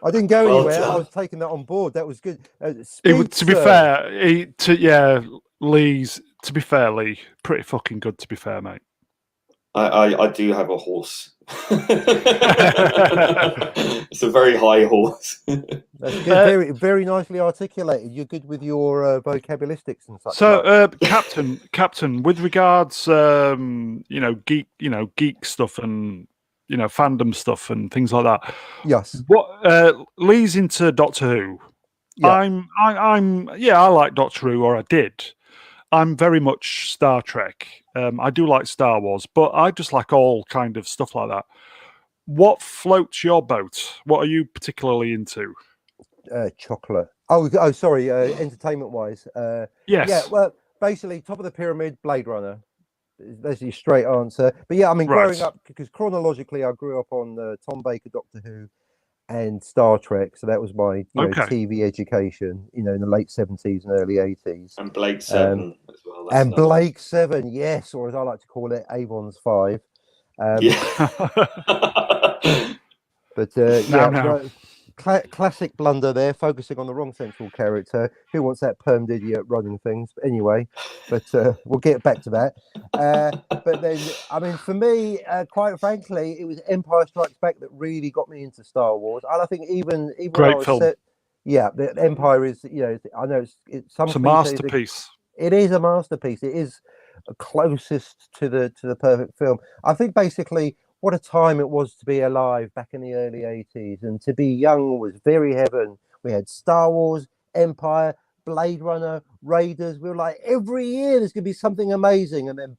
I didn't go anywhere. I was taking that on board. That was good. To be fair, Lee's. To be fair, Lee, pretty fucking good. To be fair, mate. I do have a horse. It's a very high horse. That's good. Very, very nicely articulated. You're good with your vocabularistics and such. So, Captain, with regards, geek stuff and fandom stuff and things like that. Yes. What Lee's into Doctor Who. Yeah. I like Doctor Who, or I did. I'm very much Star Trek. I do like Star Wars, but I just like all kind of stuff like that. What floats your boat? What are you particularly into? Chocolate. Oh, sorry. Entertainment-wise. Yes. Yeah. Well, basically, top of the pyramid, Blade Runner. That's the straight answer. But yeah, I mean, growing up, because chronologically, I grew up on Tom Baker, Doctor Who, and Star Trek. So that was my TV education, in the late 70s and early 80s. And Blake 7 as well. And Blake 7, yes, or as I like to call it, Avon's 5. But classic blunder there, focusing on the wrong central character. Who wants that permed idiot running things? But anyway, we'll get back to that. But then, I mean, for me, quite frankly, it was Empire Strikes Back that really got me into Star Wars. And I think even great when I was film. the Empire is, I know it's a masterpiece. It is a masterpiece. It is closest to the perfect film. I think basically, what a time it was to be alive back in the early 80s, and to be young was very heaven. We had Star Wars, Empire, Blade Runner, Raiders. We were like, every year there's going to be something amazing, and then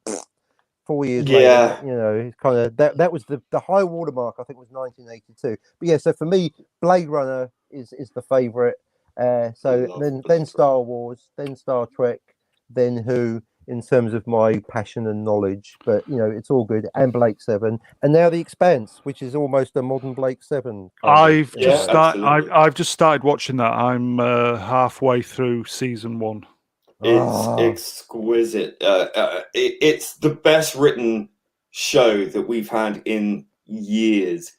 4 years later, it's kind of that was the high watermark. I think was 1982. But yeah, so for me, Blade Runner is the favorite. Then Star Wars, then Star Trek, then Who, in terms of my passion and knowledge, but you know, it's all good. And Blake Seven, and now The Expanse, which is almost a modern Blake Seven. I've just absolutely. I've just started watching that. I'm halfway through season 1. It's Ah, exquisite. It's the best written show that we've had in years,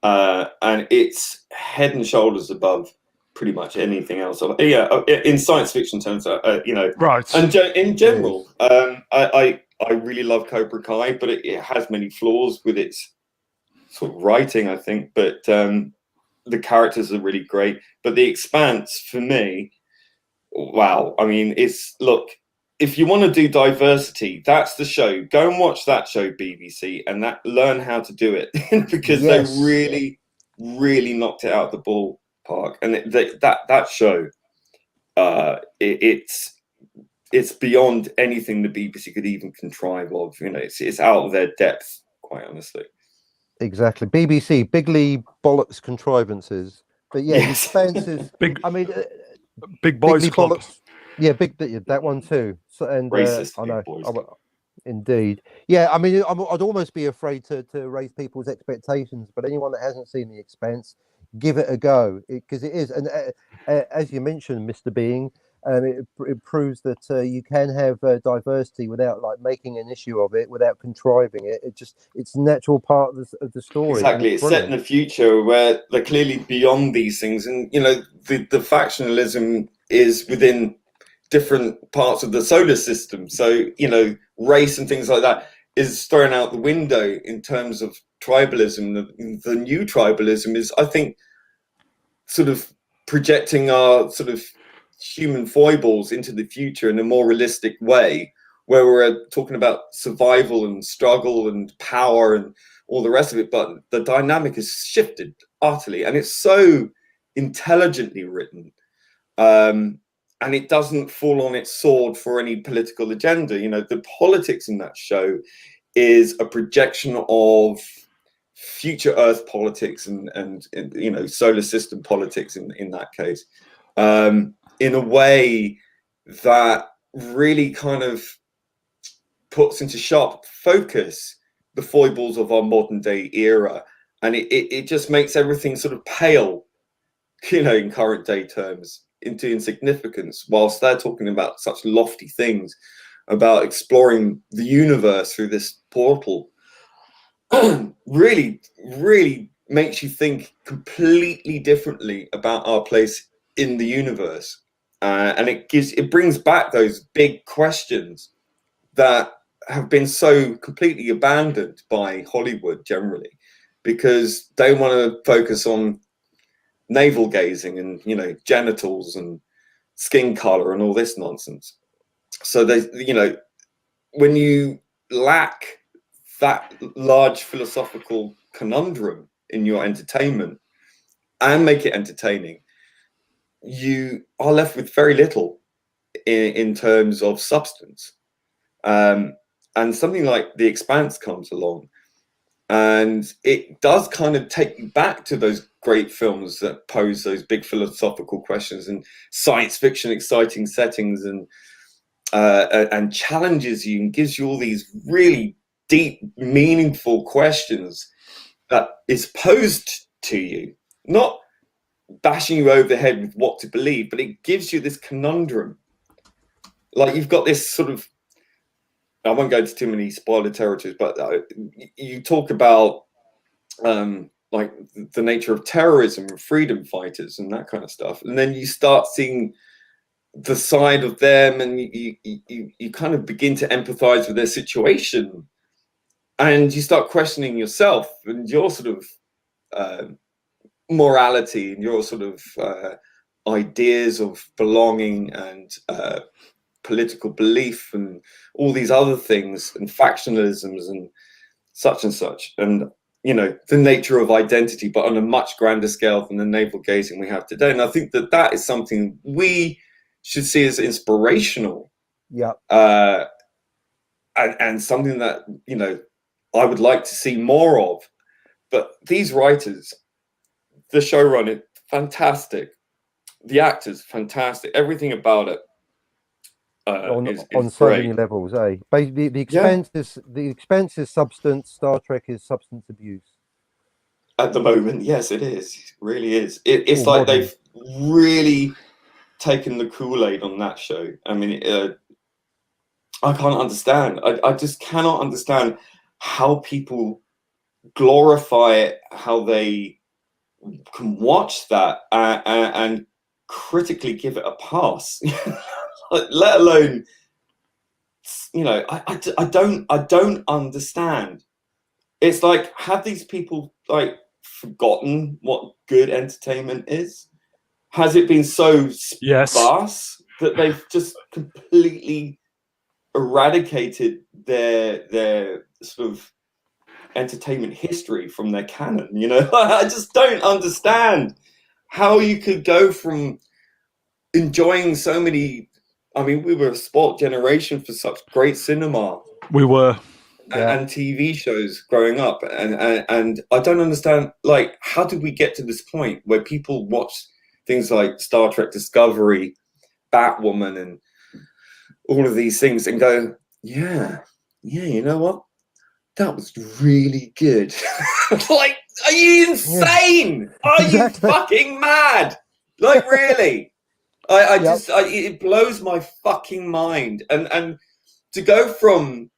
and it's head and shoulders above pretty much anything else. In science fiction terms, Right. and in general, I really love Cobra Kai, but it has many flaws with its sort of writing, I think. But the characters are really great. But The Expanse, for me, wow. I mean, if you want to do diversity, that's the show. Go and watch that show, BBC, and learn how to do it because yes. they really, really knocked it out of the ballpark. And that show, it's beyond anything the BBC could even contrive of. You know, it's out of their depth, quite honestly. Exactly. BBC, Bigly Bollocks Contrivances. But yeah, Yes. The Expanse is. Big I mean, Big Boys Bigly Club. Bollocks. Yeah, that one too. So, and Racist I Big know. Boys Club. Indeed. Yeah, I mean, I'd almost be afraid to raise people's expectations, but anyone that hasn't seen The Expanse, give it a go, because it is. And as you mentioned, Mr. Being, it proves that you can have diversity without like making an issue of it, without contriving it. It's a natural part of the story. Exactly. It's set in a future where they're clearly beyond these things. And, you know, the factionalism is within different parts of the solar system. So, you know, race and things like that is thrown out the window in terms of tribalism. The new tribalism is, I think, sort of projecting our sort of human foibles into the future in a more realistic way, where we're talking about survival and struggle and power and all the rest of it. But the dynamic has shifted utterly, and it's so intelligently written. And it doesn't fall on its sword for any political agenda. You know, the politics in that show is a projection of future Earth politics and you know, solar system politics in that case, in a way that really kind of puts into sharp focus the foibles of our modern day era, and it just makes everything sort of pale, you know, in current day terms, into insignificance, whilst they're talking about such lofty things about exploring the universe through this portal. Really, really makes you think completely differently about our place in the universe, and it brings back those big questions that have been so completely abandoned by Hollywood generally, because they want to focus on navel gazing and, you know, genitals and skin color and all this nonsense. So they, you know, when you lack that large philosophical conundrum in your entertainment and make it entertaining, you are left with very little in terms of substance. And something like The Expanse comes along, and it does kind of take you back to those great films that pose those big philosophical questions and science fiction exciting settings, and challenges you and gives you all these really deep, meaningful questions that is posed to you, not bashing you over the head with what to believe, but it gives you this conundrum. Like, you've got this sort of, I won't go into too many spoiler territories, but you talk about like the nature of terrorism and freedom fighters and that kind of stuff, and then you start seeing the side of them, and you kind of begin to empathize with their situation, and you start questioning yourself and your sort of morality and your sort of ideas of belonging and political belief and all these other things and factionalisms and such, and, you know, the nature of identity, but on a much grander scale than the navel gazing we have today. And I think that is something we should see as inspirational. Yeah. And something that, you know, I would like to see more of. But these writers, the showrunner, fantastic. The actors, fantastic. Everything about it. on so many levels, eh? Basically, the expenses substance. Star Trek is substance abuse. At the moment, yes, it is. It really is. It's like modern. they've really taken the Kool-Aid on that show. I mean, I can't understand. I just cannot understand how people glorify it, how they can watch that and critically give it a pass. Let alone, you know, I don't understand. It's like, have these people like forgotten what good entertainment is? Has it been so sparse that they've just completely eradicated their sort of entertainment history from their canon? You know, I just don't understand how you could go from enjoying so many. I mean, we were a sport generation for such great cinema. We were. And TV shows growing up, and I don't understand, like, how did we get to this point where people watch things like Star Trek Discovery, Batwoman, and all of these things and go, yeah, you know what? That was really good. Like, are you insane? Yeah. Are you fucking mad? Like, really? It blows my fucking mind. And to go from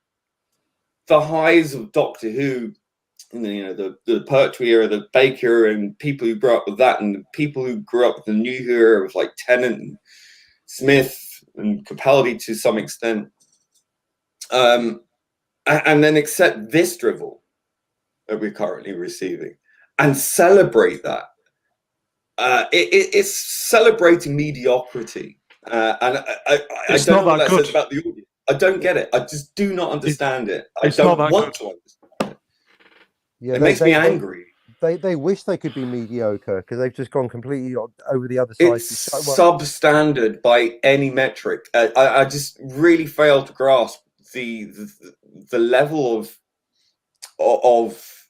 the highs of Doctor Who, you know, the Pertwee era, the Baker, and people who grew up with that, and the people who grew up with the New Who era with like Tennant and Smith and Capaldi to some extent, and then accept this drivel that we're currently receiving and celebrate that. It's celebrating mediocrity, and I don't know what that says about the audience. I don't get it. I just do not understand it. I don't want to understand it. Yeah, it makes me angry. They wish they could be mediocre because they've just gone completely over the other side. It's substandard by any metric. I just really fail to grasp the level of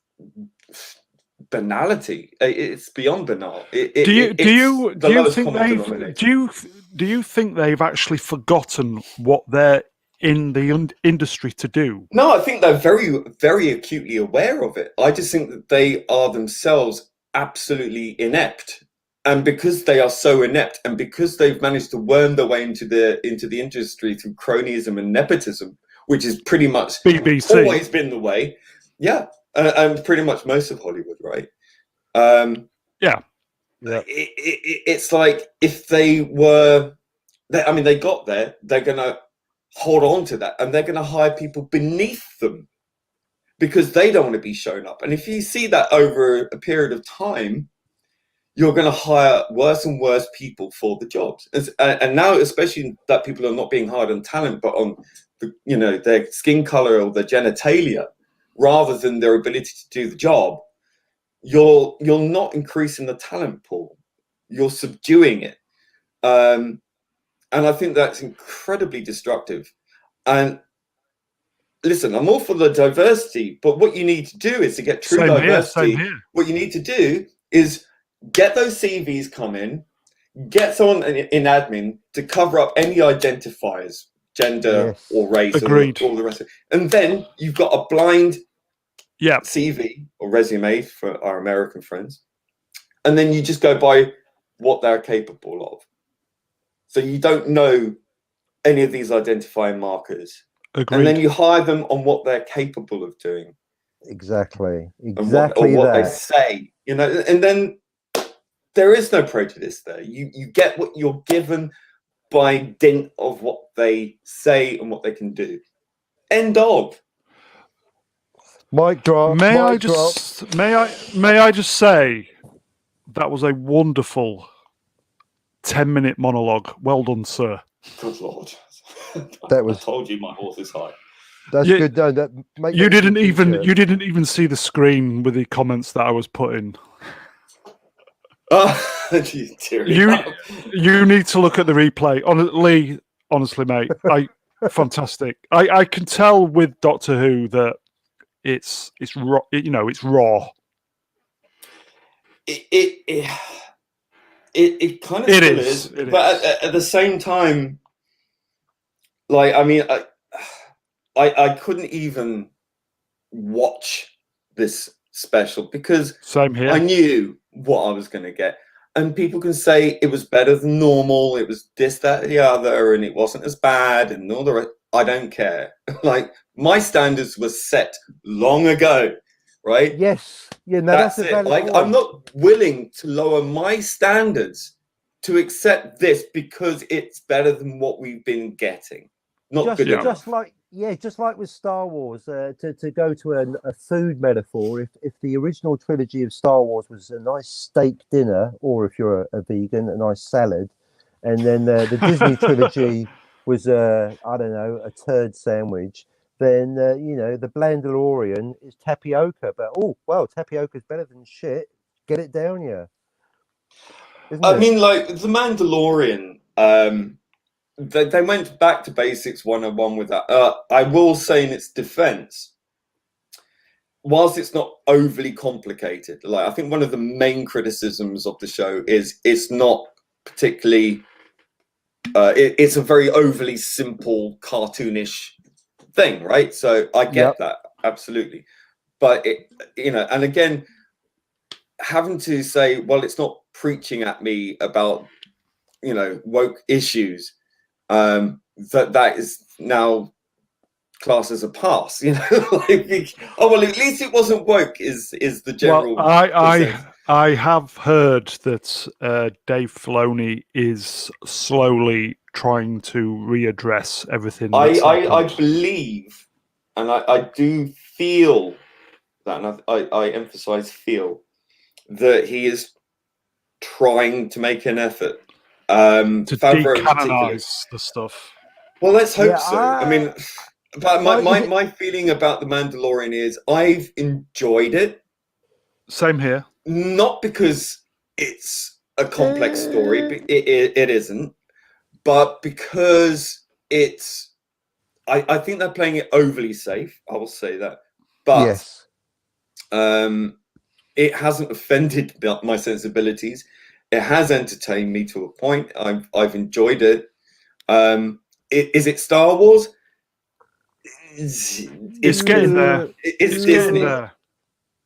banality. It's beyond banal. Do you think they've actually forgotten what they're in the industry to do? No, I think they're very, very acutely aware of it. I just think that they are themselves absolutely inept, and because they are so inept, and because they've managed to worm their way into the industry through cronyism and nepotism, which is pretty much BBC. Always been the way. Yeah, and pretty much most of Hollywood, right? It's like if they were, they got there. They're gonna hold on to that, and they're going to hire people beneath them because they don't want to be shown up. And if you see that over a period of time, you're going to hire worse and worse people for the jobs. And now, especially that people are not being hired on talent, but on their skin color or their genitalia, rather than their ability to do the job, you're not increasing the talent pool. You're subduing it. And I think that's incredibly destructive. And listen, I'm all for the diversity, but what you need to do is to get true diversity. What you need to do is get those CVs come in, get someone in admin to cover up any identifiers, gender or race, Agreed. Or all the rest of it. And then you've got a blind CV or resume for our American friends. And then you just go by what they're capable of. So you don't know any of these identifying markers. Agreed. And then you hire them on what they're capable of doing. Exactly. What they say, and then there is no prejudice there. You get what you're given by dint of what they say and what they can do. End of. Mic drop. May I just say that was a wonderful 10-minute monologue. Well done, sir. Good Lord. I told you my horse is high. That's good done. You didn't even see the screen with the comments that I was putting. You need to look at the replay. Honestly, mate, fantastic. I can tell with Doctor Who that it's raw. It's raw. It kind of is. But at the same time, Like, I mean, I couldn't even watch this special because Same here. I knew what I was going to get. And people can say it was better than normal, it was this, that, the other, and it wasn't as bad, and all the rest. I don't care. Like, my standards were set long ago, right? Yes, yeah, no, That's that's a it. valid Like, point. I'm not willing to lower my standards to accept this because it's better than what we've been getting. Not good enough. Just like with Star Wars, to go to a food metaphor, if the original trilogy of Star Wars was a nice steak dinner, or if you're a vegan, a nice salad, and then the Disney trilogy was I don't know, a turd sandwich, then you know, the Blandalorian is tapioca. But oh well, tapioca is better than shit. Get it down, yeah. Isn't I it? mean, like, The Mandalorian, they went back to basics 101 with that. I will say in its defense, whilst it's not overly complicated, like, I think one of the main criticisms of the show is it's not particularly it's a very overly simple cartoonish thing, right? So I get that, absolutely. But it, you know, and again, having to say, well, it's not preaching at me about, you know, woke issues, that is now classed as a pass, you know. Like, oh well, at least it wasn't woke is the general. Well, I have heard that Dave Filoni is slowly trying to readdress everything. I believe, and I do feel that, and I emphasize feel, that he is trying to make an effort to Favreau decanonize the stuff. Well, let's hope Yeah, so. I mean, but my feeling about The Mandalorian is I've enjoyed it. Same here. Not because it's a complex story, it isn't, but because it's, I think they're playing it overly safe. I will say that, but yes. It hasn't offended my sensibilities. It has entertained me to a point. I've enjoyed it. Is it Star Wars? It's getting there. It's Disney.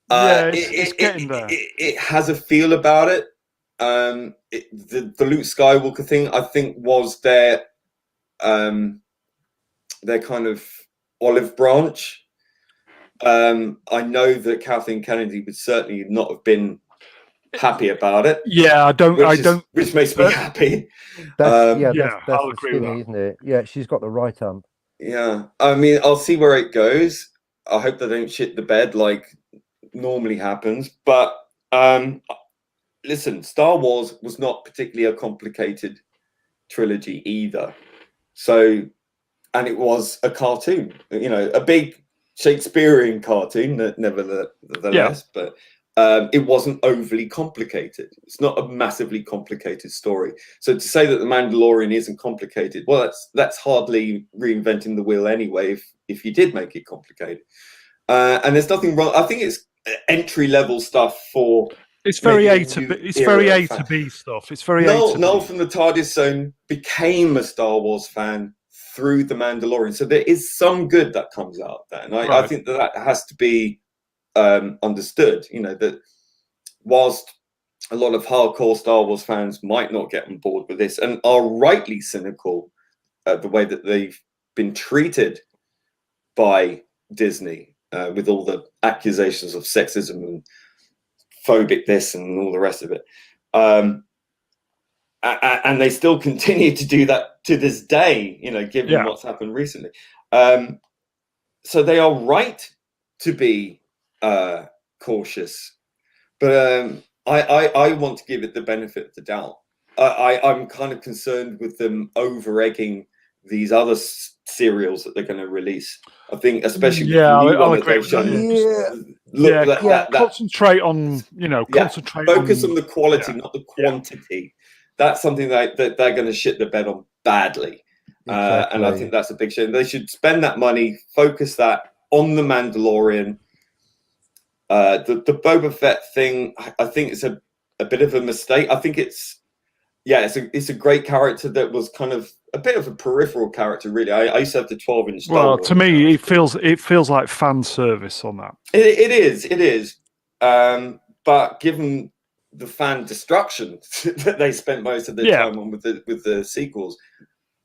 It's getting there. It has a feel about it. The Luke Skywalker thing, I think, was their kind of olive branch. I know that Kathleen Kennedy would certainly not have been happy about it. Yeah, which makes me happy. That's I'll the agree skinny, with that. isn't it? Yeah, she's got the right arm. Yeah, I mean, I'll see where it goes. I hope they don't shit the bed like normally happens. But listen, Star Wars was not particularly a complicated trilogy either. So, and it was a cartoon, you know, a big Shakespearean cartoon, nevertheless, but it wasn't overly complicated. It's not a massively complicated story. So to say that The Mandalorian isn't complicated, well, that's hardly reinventing the wheel anyway. If you did make it complicated, and there's nothing wrong. I think it's entry level stuff for. It's very A to B. It's very A to B stuff. It's very A to B. Noel from the TARDIS Zone became a Star Wars fan through The Mandalorian, so there is some good that comes out of that, and I think that has to be understood. You know, that whilst a lot of hardcore Star Wars fans might not get on board with this and are rightly cynical at the way that they've been treated by Disney, with all the accusations of sexism and phobic this and all the rest of it, and they still continue to do that to this day, you know, given what's happened recently. So they are right to be cautious, but I want to give it the benefit of the doubt. I'm kind of concerned with them over-egging these other serials that they're going to release. I think, especially with the new I'll one agree that they've with shown. Concentrate on, you know, focus on the quality, not the quantity. That's something that they're going to shit the bed on badly. Exactly. And I think that's a big shame. They should spend that money, focus that on The Mandalorian. The Boba Fett thing, I think it's a bit of a mistake. I think it's a great character that was kind of a bit of a peripheral character, really. I used to have the 12-inch Star Well, Wars to me, character. it feels like fan service on that. It is. But given the fan destruction that they spent most of their time on with the sequels,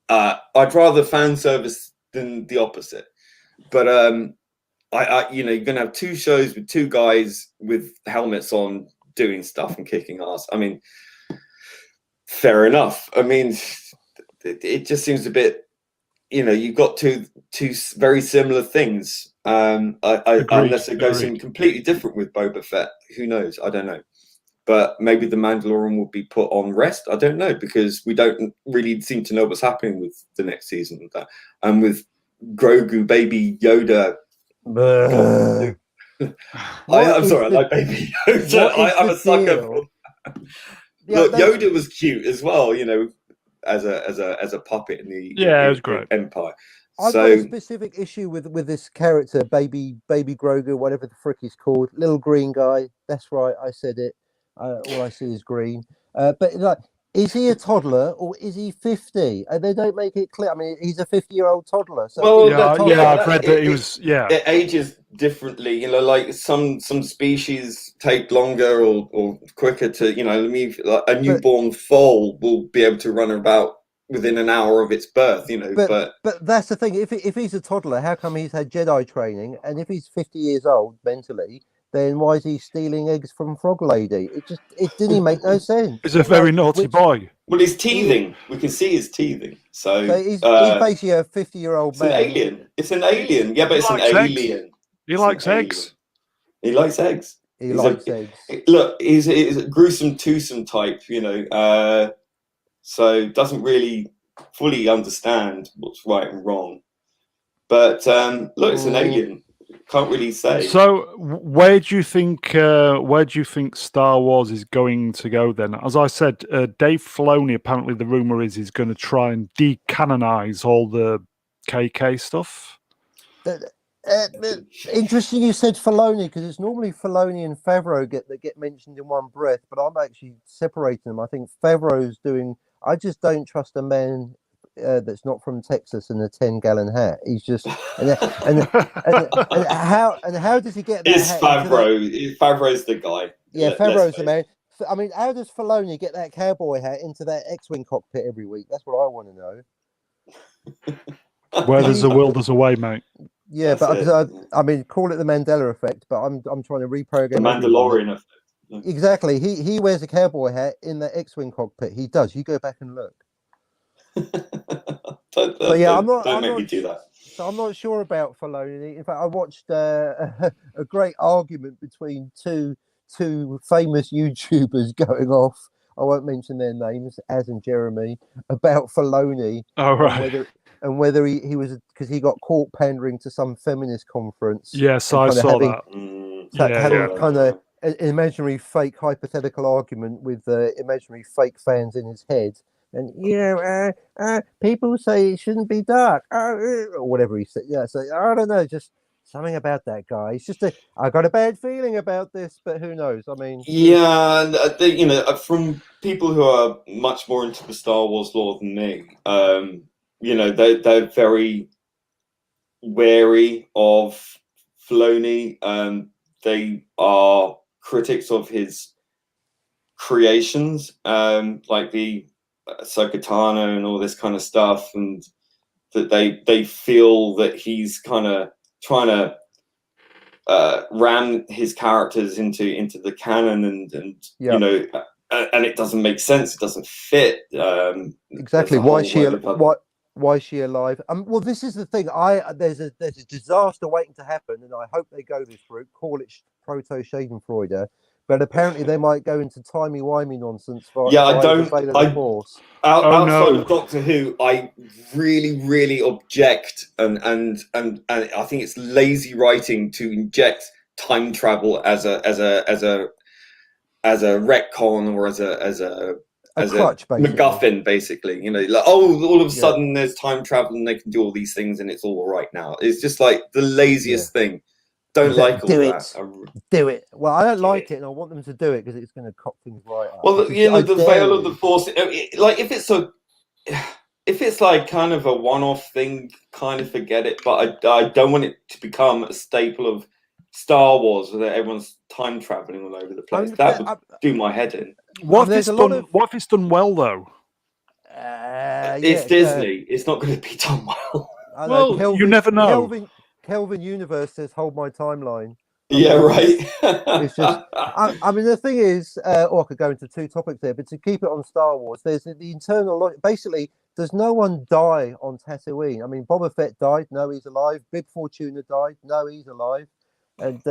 I'd rather fan service than the opposite. But you're gonna have two shows with two guys with helmets on doing stuff and kicking ass. I mean, fair enough. I mean, it just seems a bit, you've got two very similar things. Unless it goes something completely different with Boba Fett, who knows? I don't know. But maybe the Mandalorian will be put on rest. I don't know, because we don't really seem to know what's happening with the next season with that. And with Grogu, Baby Yoda. I'm sorry, I like Baby Yoda. I'm a sucker for. Look, Yoda was cute as well, as a puppet in the it was great. Empire. I've got a specific issue with this character, baby Grogu, whatever the frick he's called, little green guy. That's right, I said it. All I see is green. But like, is he a toddler or is he 50? They don't make it clear. I mean, he's a 50-year-old toddler. So I've read that he was. It ages differently. Like some species take longer or quicker to. Like a newborn foal will be able to run about within an hour of its birth. But that's the thing. If he's a toddler, how come he's had Jedi training? And if he's 50 years old mentally, then why is he stealing eggs from Frog Lady? It didn't make no sense. He's a very naughty boy. Well, he's teething. We can see he's teething. So he's basically a 50-year-old man. It's an alien. It's an alien. Yeah, but it's an alien. He likes eggs. He likes eggs. He likes eggs. Look, he's a gruesome twosome type, so doesn't really fully understand what's right and wrong. But look, it's an alien. Can't really say. So, where do you think Star Wars is going to go then? As I said, Dave Filoni, apparently the rumor is he's going to try and decanonize all the KK stuff. Interesting you said Filoni, because it's normally Filoni and Favreau that get mentioned in one breath, but I'm actually separating them. I think Favreau's doing. I just don't trust a man that's not from Texas in a 10-gallon hat. He's just and how does he get that? It's Favreau. Favreau's the guy. Yeah, Favreau's the man. I mean, how does Filoni get that cowboy hat into that X-wing cockpit every week? That's what I want to know. Where there's a will, there's a way, mate. Yeah, but I mean, call it the Mandela effect, but I'm trying to reprogram. The Mandalorian effect. Exactly. He wears a cowboy hat in the X-wing cockpit. He does. You go back and look. Don't make me do that. So I'm not sure about Filoni. In fact, I watched a great argument between two famous YouTubers going off. I won't mention their names, Az and Jeremy, about Filoni. Oh, right. And whether he was, because he got caught pandering to some feminist conference. Yes, I saw that. Having kind of an imaginary fake hypothetical argument with imaginary fake fans in his head. And people say it shouldn't be dark, or whatever he said. Yeah, so I don't know, just something about that guy. It's just I got a bad feeling about this, but who knows? I mean, yeah, from people who are much more into the Star Wars lore than me, they're very wary of Filoni. They are critics of his creations, like the Ahsoka Tano and all this kind of stuff, and that they feel that he's kind of trying to ram his characters into the canon, and and it doesn't make sense. It doesn't fit. Exactly. Why is she alive? Well, this is the thing. There's a disaster waiting to happen, and I hope they go this route. Call it proto-Schadenfreude. But apparently they might go into timey-wimey nonsense. Outside of Doctor Who, I really, really object, and I think it's lazy writing to inject time travel as a retcon or as a crutch, MacGuffin, basically. All of a sudden there's time travel and they can do all these things and it's all right now. It's just like the laziest thing. Don't like all that. Do it. Well, I don't like it, and I want them to do it because it's going to cock things right up. Well, the veil of the Force. Like if it's if it's like kind of a one-off thing, kind of forget it. But I don't want it to become a staple of Star Wars, where everyone's time traveling all over the place. That would do my head in. What if it's done well though? It's Disney. It's not going to be done well. Well, Kelvin, you never know. Kelvin Universe says, "Hold my timeline." Yeah, right. It's just, I mean, the thing is, I could go into two topics there, but to keep it on Star Wars, there's the internal logic. Basically, does no one die on Tatooine? I mean, Boba Fett died. No, he's alive. Bib Fortuna died. No, he's alive. And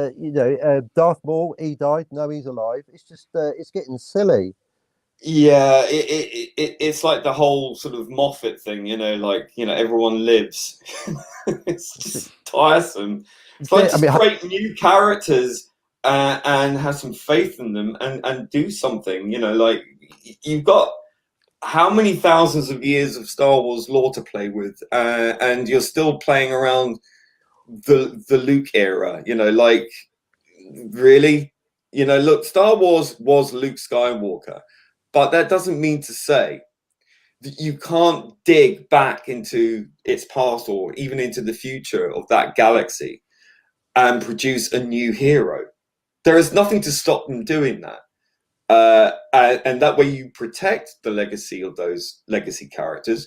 Darth Maul, he died. No, he's alive. It's just, it's getting silly. Yeah, it's like the whole sort of Moffat thing, everyone lives. It's just tiresome. It's like just create new characters and have some faith in them and do something. Like you've got how many thousands of years of Star Wars lore to play with, and you're still playing around the Luke era. Like really, look, Star Wars was Luke Skywalker. But that doesn't mean to say that you can't dig back into its past or even into the future of that galaxy and produce a new hero. There is nothing to stop them doing that. And that way you protect the legacy of those legacy characters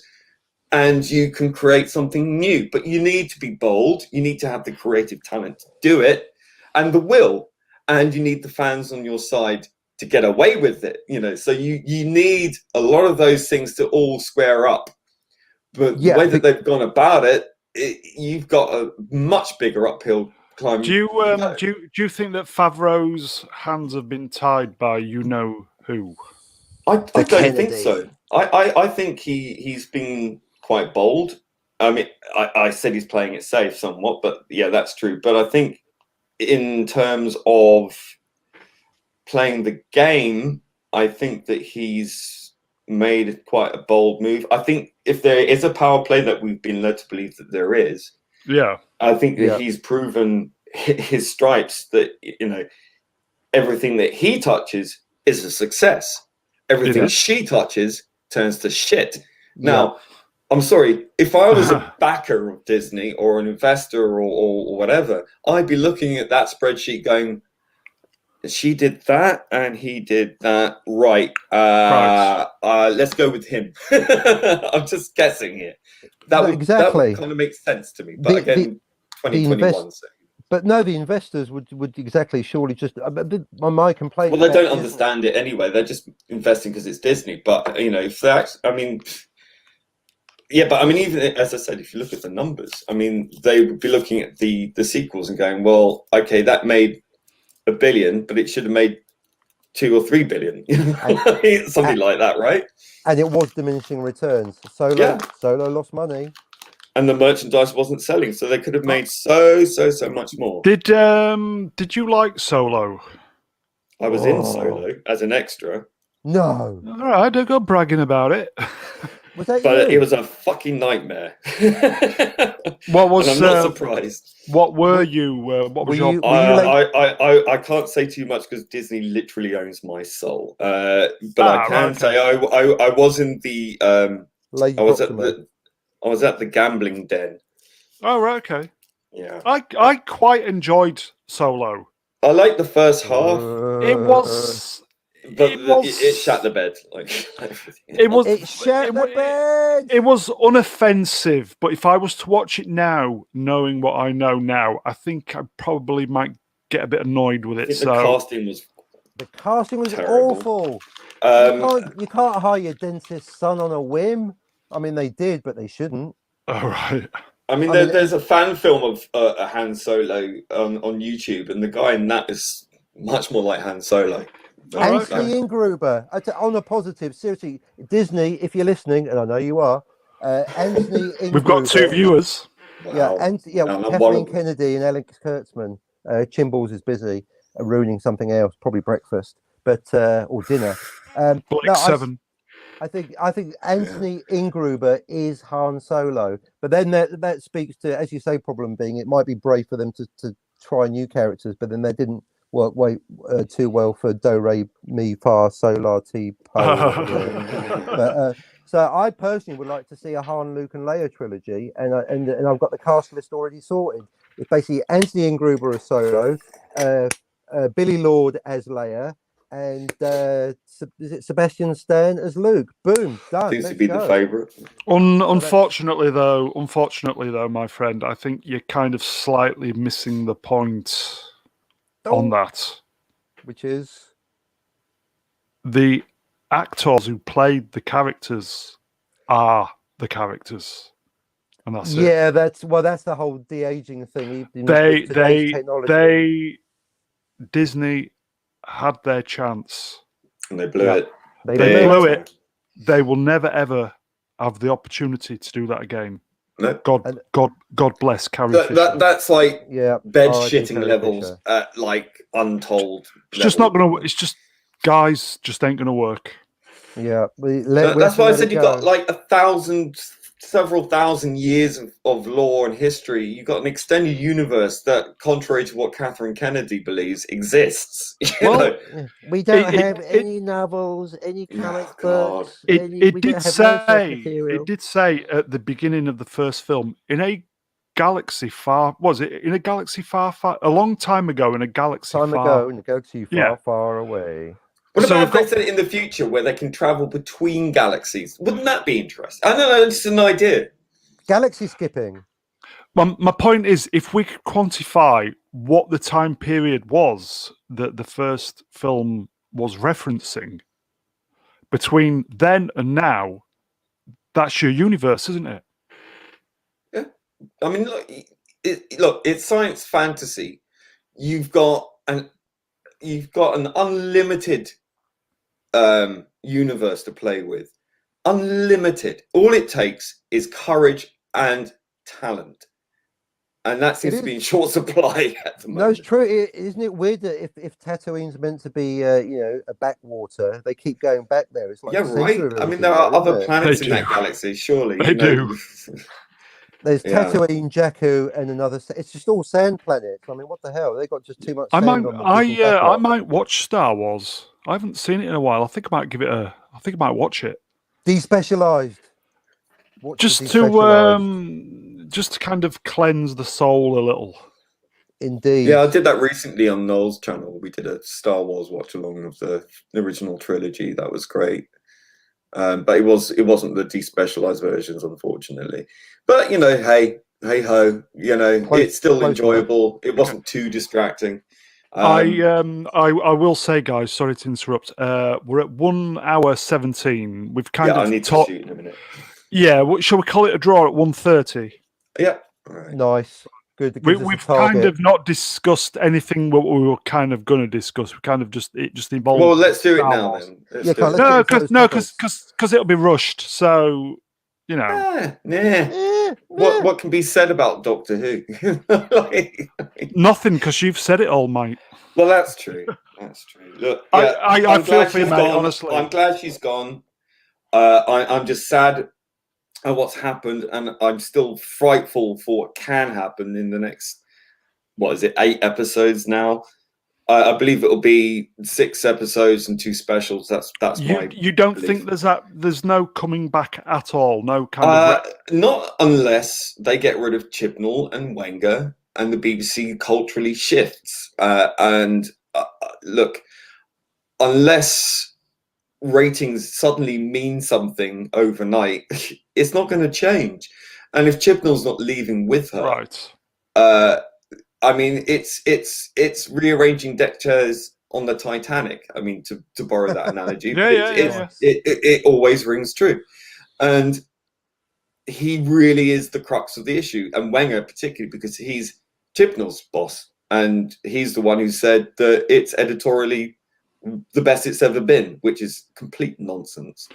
and you can create something new. But you need to be bold. You need to have the creative talent to do it and the will. And you need the fans on your side to get away with it, so you need a lot of those things to all square up. But the way that they've gone about it, you've got a much bigger uphill climb. Do you think that Favreau's hands have been tied by who? I don't think so. I think he's been quite bold. I mean, I said he's playing it safe somewhat, but yeah, that's true. But I think in terms of playing the game, I think that he's made quite a bold move. I think if there is a power play that we've been led to believe that there is, I think that he's proven his stripes that everything that he touches is a success. Everything she touches turns to shit. Now, I'm sorry, if I was a backer of Disney or an investor or whatever, I'd be looking at that spreadsheet going, she did that and he did that. Right. Let's go with him. I'm just guessing here. That would kind of make sense to me. But again, 2021. But no, the investors would surely just. My complaint. Well, they don't understand it anyway. They're just investing because it's Disney. But if they actually, but I mean, even as I said, if you look at the numbers, I mean, they would be looking at the sequels and going, well, okay, that made $1 billion, but it should have made 2 or 3 billion, something like that, right? And it was diminishing returns. Solo lost money, and the merchandise wasn't selling, so they could have made so much more. Did you like Solo? I was in Solo as an extra. No, all right, don't go bragging about it. It was a fucking nightmare. What was? I'm not surprised. What were you? What was your? I can't say too much because Disney literally owns my soul. But I can say I was in the. I was at the gambling den. Oh right, okay. Yeah. I quite enjoyed Solo. I liked the first half. It was. But it shat the bed. It shat the bed. It was unoffensive, but if I was to watch it now, knowing what I know now, I think I probably might get a bit annoyed with it. The casting was awful. You can't hire your dentist's son on a whim. I mean, they did, but they shouldn't. All right. I mean, there's a fan film of a Han Solo on YouTube, and the guy in that is much more like Han Solo. Anthony Ingruber. On a positive, seriously, Disney, if you're listening, and I know you are, Anthony Ingruber. We've got 2 viewers. Wow. Kathleen Kennedy and Alex Kurtzman. Chimballs is busy ruining something else, probably breakfast, or dinner. Blake 7. I think Anthony Ingruber is Han Solo, but then that speaks to, as you say, problem being it might be brave for them to try new characters, but then they didn't work too well for Do Re Mi Fa Sol La Ti Po. So I personally would like to see a Han, Luke, and Leia trilogy, and I've got the cast list already sorted. It's basically Anthony Ingruber as Solo, Billy Lord as Leia, and is it Sebastian Stan as Luke? Boom, done. Seems to Let's be the go. favourite. Unfortunately, though, my friend, I think you're kind of slightly missing the point on that. Which is The actors who played the characters are the characters, and that's it. yeah, that's the whole de-aging thing. Even with today's technology. Disney had their chance. And they blew Yeah. it. They They blew blew it. it. They will never ever have the opportunity to do that again. No. God bless Carrie Fisher. That's like Yeah, bed R.I.P. shitting Carrie levels Fisher. at like untold. It's just not going to. It's just guys, just ain't going to work. Yeah, That's why I said you got like several thousand years of lore and history. You've got an extended universe that, contrary to what Catherine Kennedy believes, exists. You know? we don't It- have it- any novels, any comic God. books. It we don't did have no such say material. it did say at the beginning of the first film, in a galaxy far a long time ago in a galaxy Time far. ago in a galaxy far, Yeah. far away. What So about we've if they got- said it in the future where they can travel between galaxies? Wouldn't that be interesting? I don't know, it's just an idea. Galaxy skipping. My point is, if we could quantify what the time period was that the first film was referencing between then and now, that's your universe, isn't it? I mean, look, it's science fantasy. You've got an unlimited universe to play with. Unlimited. All it takes is courage and talent, and that seems to be in short supply at the moment. No, it's true. Isn't it weird that if Tatooine's meant to be, a backwater, they keep going back there? It's like Yeah, the center right. of I mean, everything there are there, isn't other it? planets They in that do. galaxy, surely. They do. There's Yeah. Tatooine, Jakku, and another. It's just all sand planets. I mean, what the hell? They got just too much I sand might, on the flipping backlog. might watch Star Wars. I haven't seen it in a while. I think I might give it a. I think I might watch it Despecialized. Watch the just Despecialized. to kind of cleanse the soul a little. Indeed. Yeah, I did that recently on Noel's channel. We did a Star Wars watch along of the original trilogy. That was great. But it wasn't the despecialized versions, unfortunately. But hey ho, it's still close enjoyable. It wasn't too distracting. I will say, guys, sorry to interrupt. We're at 1 hour 17. We've kind I of need to talked. shoot in a minute. Yeah, shall we call it a draw at 1:30? Yeah. All right. Nice. Good. We've kind of not discussed anything what we were kind of going to discuss. We kind of just involved. Well, let's do it Star now Wars. then. Yeah, Let's do it. No, because it'll be rushed. So What can be said about Doctor Who? Nothing, because you've said it all, mate. Well, that's true. That's true. Look, I feel for you, she's mate. gone. Honestly, I'm glad she's gone. I'm just sad at what's happened, and I'm still frightful for what can happen in the next. What is it? 8 episodes now. I believe it'll be 6 episodes and 2 specials. That's my. You don't belief. think there's no coming back at all? No kind of. Not unless they get rid of Chibnall and Wenger, and the BBC culturally shifts. Look, unless ratings suddenly mean something overnight, it's not going to change. And if Chibnall's not leaving with her, right? I mean, it's rearranging deck chairs on the Titanic. I mean, to borrow that analogy, it always rings true. And he really is the crux of the issue, and Wenger particularly, because he's Chibnall's boss, and he's the one who said that it's editorially the best it's ever been, which is complete nonsense.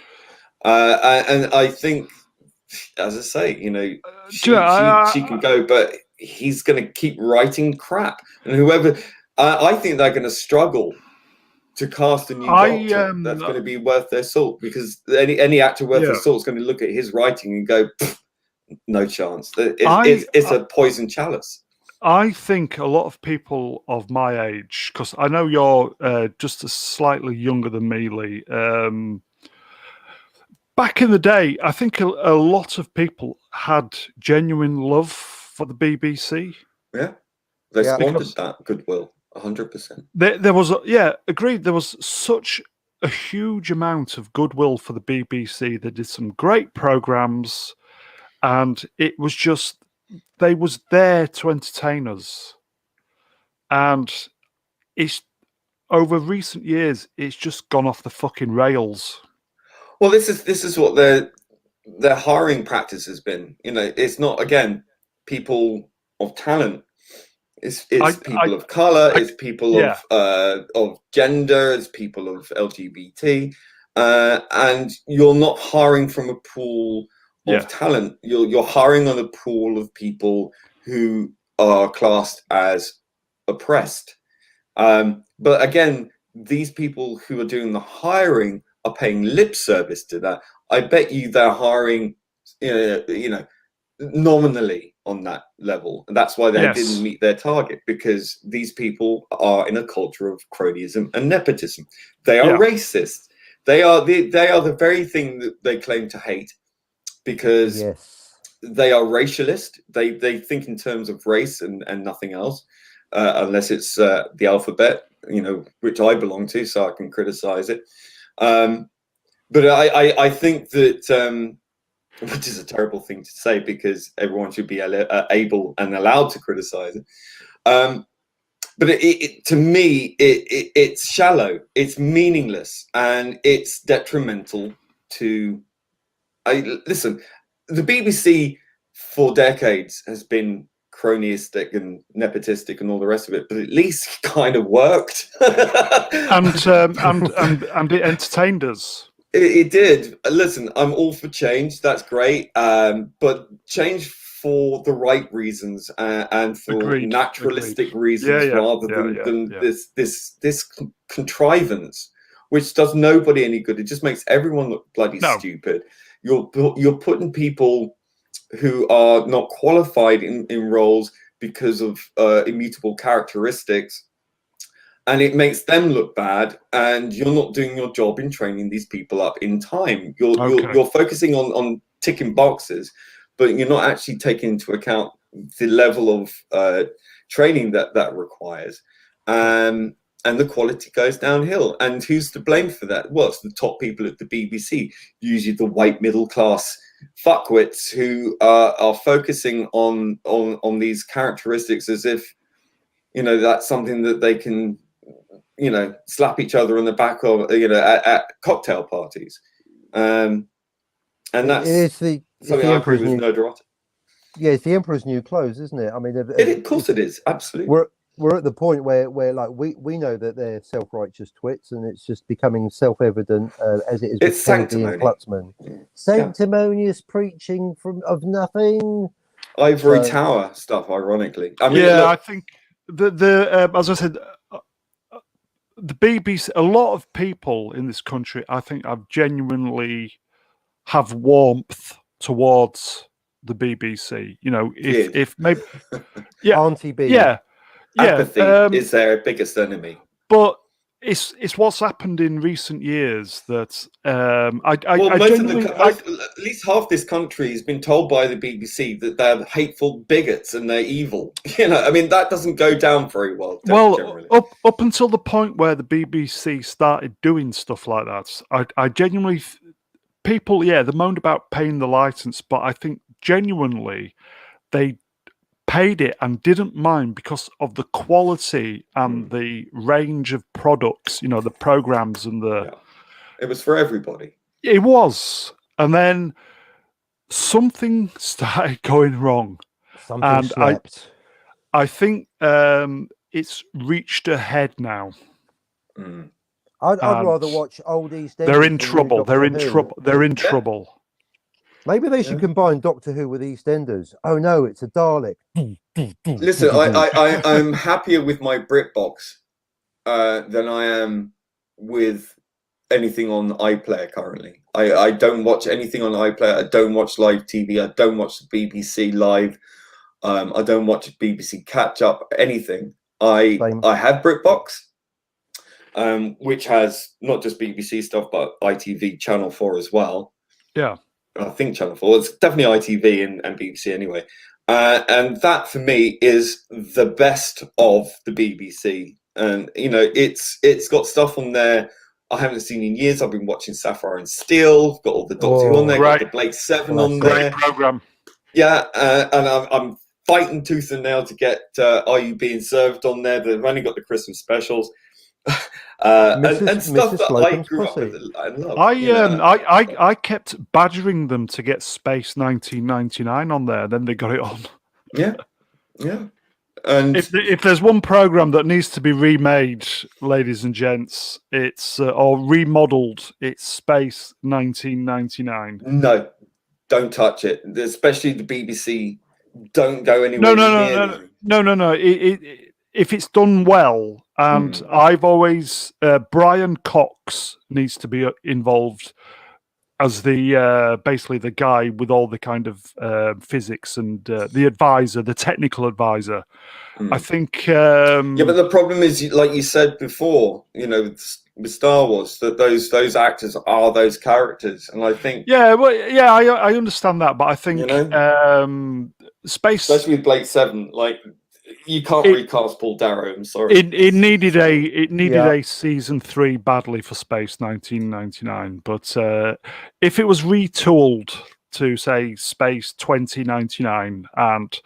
And I think, as I say, she can go, but he's going to keep writing crap, and whoever I think they're going to struggle to cast a new Doctor that's going to be worth their salt, because any actor worth their salt is going to look at his writing and go, no chance. It's a poison chalice. I think a lot of people of my age, because I know you're just slightly younger than me, Lee, back in the day, I think a lot of people had genuine love for the BBC. Yeah, they Yeah. squandered Because that goodwill 100%. there was, agreed. There was such a huge amount of goodwill for the BBC. They did some great programs, and it was just they was there to entertain us. And it's over recent years, it's just gone off the fucking rails. Well, this is what their hiring practice has been. You know, it's not, again, people of talent. It's people of color. It's people of gender. It's people of LGBT, and you're not hiring from a pool of talent. You're hiring on a pool of people who are classed as oppressed. But again, these people who are doing the hiring are paying lip service to that. I bet you they're hiring, nominally on that level, and that's why they didn't meet their target, because these people are in a culture of cronyism and nepotism. They are racist. They are the very thing that they claim to hate, because they are racialist. They think in terms of race and nothing else, unless it's the alphabet, which I belong to, so I can criticize it. But I think that, which is a terrible thing to say, because everyone should be able and allowed to criticize it. But to me, it's shallow, it's meaningless, and it's detrimental to. Listen, the BBC for decades has been cronyistic and nepotistic and all the rest of it, but at least it kind of worked. and it entertained us. It did. Listen, I'm all for change. That's great. But change for the right reasons, and for naturalistic reasons, rather than this contrivance, which does nobody any good. It just makes everyone look bloody stupid. You're putting people who are not qualified in roles because of immutable characteristics, and it makes them look bad, and you're not doing your job in training these people up in time. You're focusing on ticking boxes, but you're not actually taking into account the level of training that requires. And the quality goes downhill. And who's to blame for that? Well, it's the top people at the BBC, usually the white middle class fuckwits who are focusing on these characteristics as if, that's something that they can, slap each other on the back of, at cocktail parties. And that's something I agree with Nerdorati. Yeah, it's the emperor's new clothes, isn't it? I mean, of course it is. Absolutely. We're at the point where like we know that they're self-righteous twits, and it's just becoming self-evident as it is with Kennedy and Klutzman. Sanctimonious preaching of nothing. Ivory Tower stuff, ironically. I mean, I think the as I said, the BBC. A lot of people in this country, I think, have genuinely have warmth towards the BBC. If maybe, Auntie B. Apathy is their biggest enemy. But it's what's happened in recent years that at least half this country has been told by the BBC that they're hateful bigots and they're evil. I mean, that doesn't go down very well. Generally. up until the point where the BBC started doing stuff like that, I genuinely people, they moaned about paying the license, but I think genuinely they paid it and didn't mind because of the quality and the range of products, the programs and it was for everybody. It was. And then something started going wrong. Something slept. I think it's reached a head now. I'd rather watch old EastEnders. They're in trouble. They're in trouble. Maybe they should combine Doctor Who with EastEnders. Oh no, it's a Dalek. Listen, I'm happier with my BritBox than I am with anything on iPlayer currently. I don't watch anything on iPlayer. I don't watch live TV. I don't watch the BBC Live. I don't watch BBC Catch Up. Anything. I have BritBox, which has not just BBC stuff but ITV Channel 4 as well. Yeah. I think Channel 4. It's definitely ITV and BBC anyway. And that for me is the best of the BBC. And it's got stuff on there I haven't seen in years. I've been watching Sapphire and Steel. Got all the Doctor Who on there. Great. Got the Blake 7 Well, on that's there. Program. Yeah, and I'm fighting tooth and nail to get Are You Being Served on there. They've only got the Christmas specials. And stuff that I grew up with. I love. I kept badgering them to get Space 1999 on there. Then they got it on. Yeah. And if there's one program that needs to be remade, ladies and gents, it's or remodeled, it's Space 1999. No, don't touch it. Especially the BBC. Don't go anywhere. No. If it's done well, and I've always Brian Cox needs to be involved as the basically the guy with all the kind of physics and the advisor, the technical advisor. I think. Yeah, but the problem is, like you said before, with Star Wars, that those actors are those characters, and I think. Yeah, well, yeah, I understand that, but I think Space, especially with Blake 7, like. You can't recast Paul Darrow. I'm sorry. It needed a season 3 badly for Space 1999, but if it was retooled to say Space 2099, and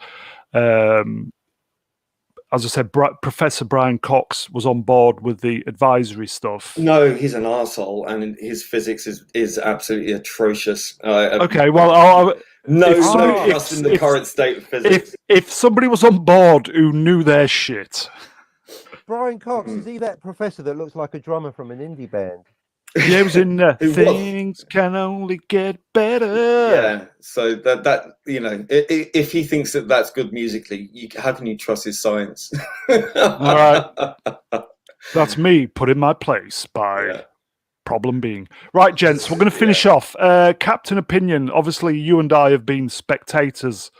as I said, Professor Brian Cox was on board with the advisory stuff. No, he's an arsehole, and his physics is absolutely atrocious. Okay, well, no trust in the current state of physics. If somebody was on board who knew their shit. Brian Cox, is he that professor that looks like a drummer from an indie band? Yeah, he was in Things Can Only Get Better. Yeah, so that if he thinks that that's good musically, how can you trust his science? All right. That's me put in my place by problem being. Right, gents, we're going to finish off. Captain Opinion, obviously you and I have been spectators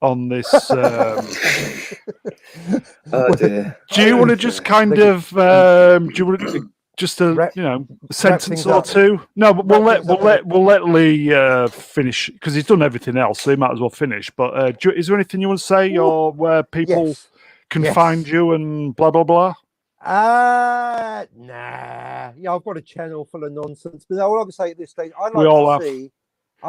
on this. Oh dear. Do you want to just kind of do you want to just a sentence or two? No, but we'll let Lee finish because he's done everything else, so he might as well finish. But is there anything you want to say, or where people can find you and blah blah blah? Nah. Yeah, I've got a channel full of nonsense. But all I can say at this stage, I'd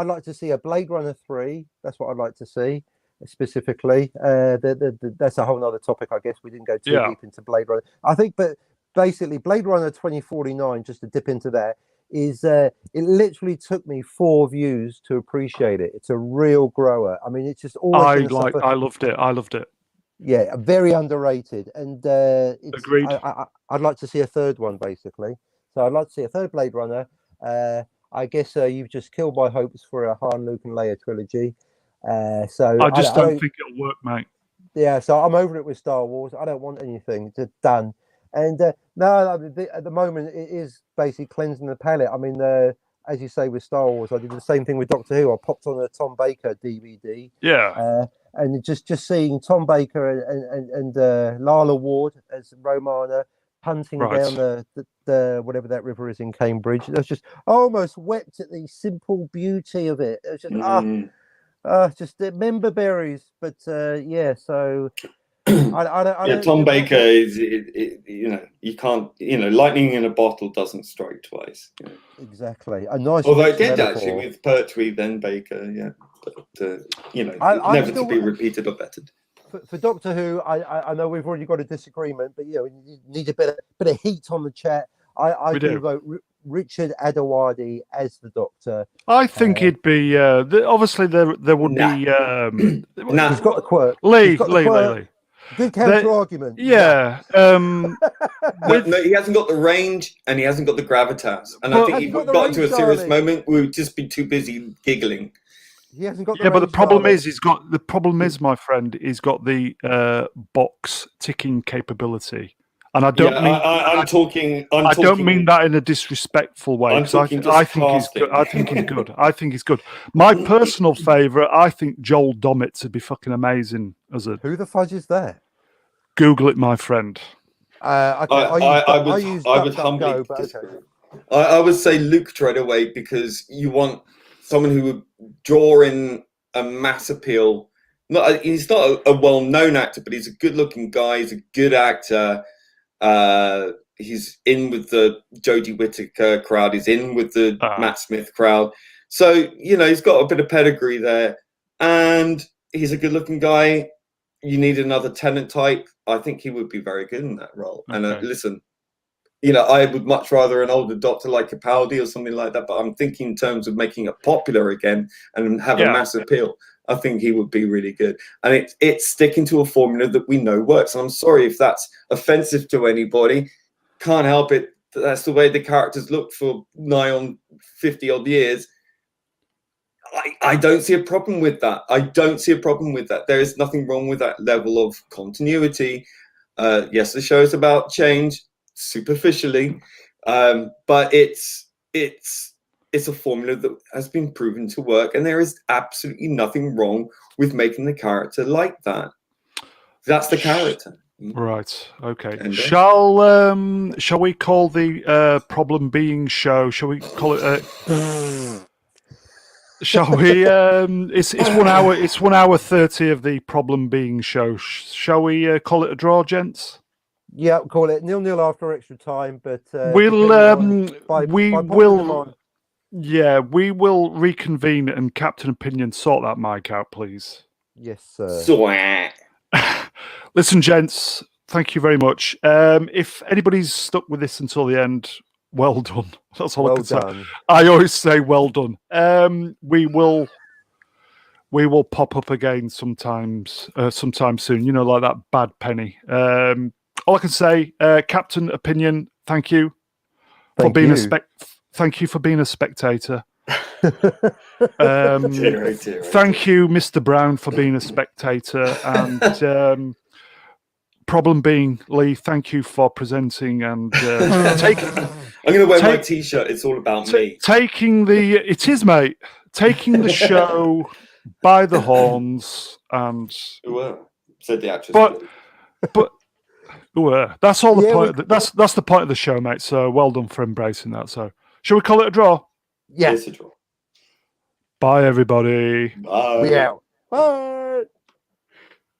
like to see a Blade Runner 3. That's what I'd like to see specifically. That's a whole other topic, I guess. We didn't go too deep into Blade Runner. I think, but basically, Blade Runner 2049, just to dip into that, is it literally took me 4 views to appreciate it. It's a real grower. I mean, it's just always. I loved it. Yeah, very underrated, and agreed. I'd like to see a third one, basically. So I'd like to see a third Blade Runner. I guess you've just killed my hopes for a Han, Luke, and Leia trilogy. So I just don't think it'll work, mate. Yeah, so I'm over it with Star Wars. I don't want anything. It's done. And no, at the moment it is basically cleansing the palate. I mean, as you say with Star Wars, I did the same thing with Doctor Who. I popped on a Tom Baker DVD. Yeah. And just seeing Tom Baker and Lala Ward as Romana punting down the whatever that river is in Cambridge. It was just I almost wept at the simple beauty of it. It was just just member berries. But so I don't. Tom Baker is you can't lightning in a bottle doesn't strike twice. Exactly. A nice. Although it did actually with Pertwee then Baker, yeah. But never to be repeated or bettered. For Doctor Who, I know we've already got a disagreement, but we need a bit of heat on the chat. I do vote Richard Adewale as the Doctor. I think he'd be. Obviously, there would be. He's got the quirk. Lee. Good counter argument. Yeah. No, he hasn't got the range and he hasn't got the gravitas. And I think if we got into a serious moment, we would just be too busy giggling. He hasn't got. But the problem is, the problem is, my friend, he's got the box ticking capability, and I don't mean. I'm talking. I don't mean that in a disrespectful way. I think he's good. I think he's good. My personal favourite, I think Joel Dommett would be fucking amazing as a. Who the fudge is that? Google it, my friend. I would humbly disagree. I would say Luke Treadaway because you want someone who would draw in a mass appeal. He's not a well-known actor, but he's a good-looking guy. He's a good actor. He's in with the Jodie Whittaker crowd. He's in with the Matt Smith crowd. So, he's got a bit of pedigree there. And he's a good-looking guy. You need another Tennant type. I think he would be very good in that role. Okay. And listen, I would much rather an older Doctor like Capaldi or something like that. But I'm thinking in terms of making it popular again and have a mass appeal. I think he would be really good. And it's sticking to a formula that we know works. And I'm sorry if that's offensive to anybody. Can't help it. That's the way the characters looked for nigh on 50 odd years. I don't see a problem with that. There is nothing wrong with that level of continuity. Yes, the show is about change superficially, but it's a formula that has been proven to work, and there is absolutely nothing wrong with making the character like that. That's the character. Right. Okay. Shall we call the problem being show? Shall we call it? Shall we? It's 1 hour. It's 1 hour 30 of the problem being show. Shall we call it a draw, gents? Yeah, call it 0-0 after extra time. But we will reconvene and Captain Opinion sort that mic out, please. Yes, sir. Sweat. Listen, gents, thank you very much. If anybody's stuck with this until the end, well done. That's all I can say. I always say well done. We will pop up again sometime soon. Like that bad penny. All I can say, Captain Opinion, thank you for being a spectator. Thank you, Mr. Brown, for being a spectator, and problem being, Lee, thank you for presenting and taking. I'm going to wear my T-shirt. It's all about me. Taking the show by the horns and. Said the actress. But that's all the point. That's the point of the show, mate. So well done for embracing that. So shall we call it a draw? Yes. It's a draw. Bye, everybody. Bye. We out. Bye.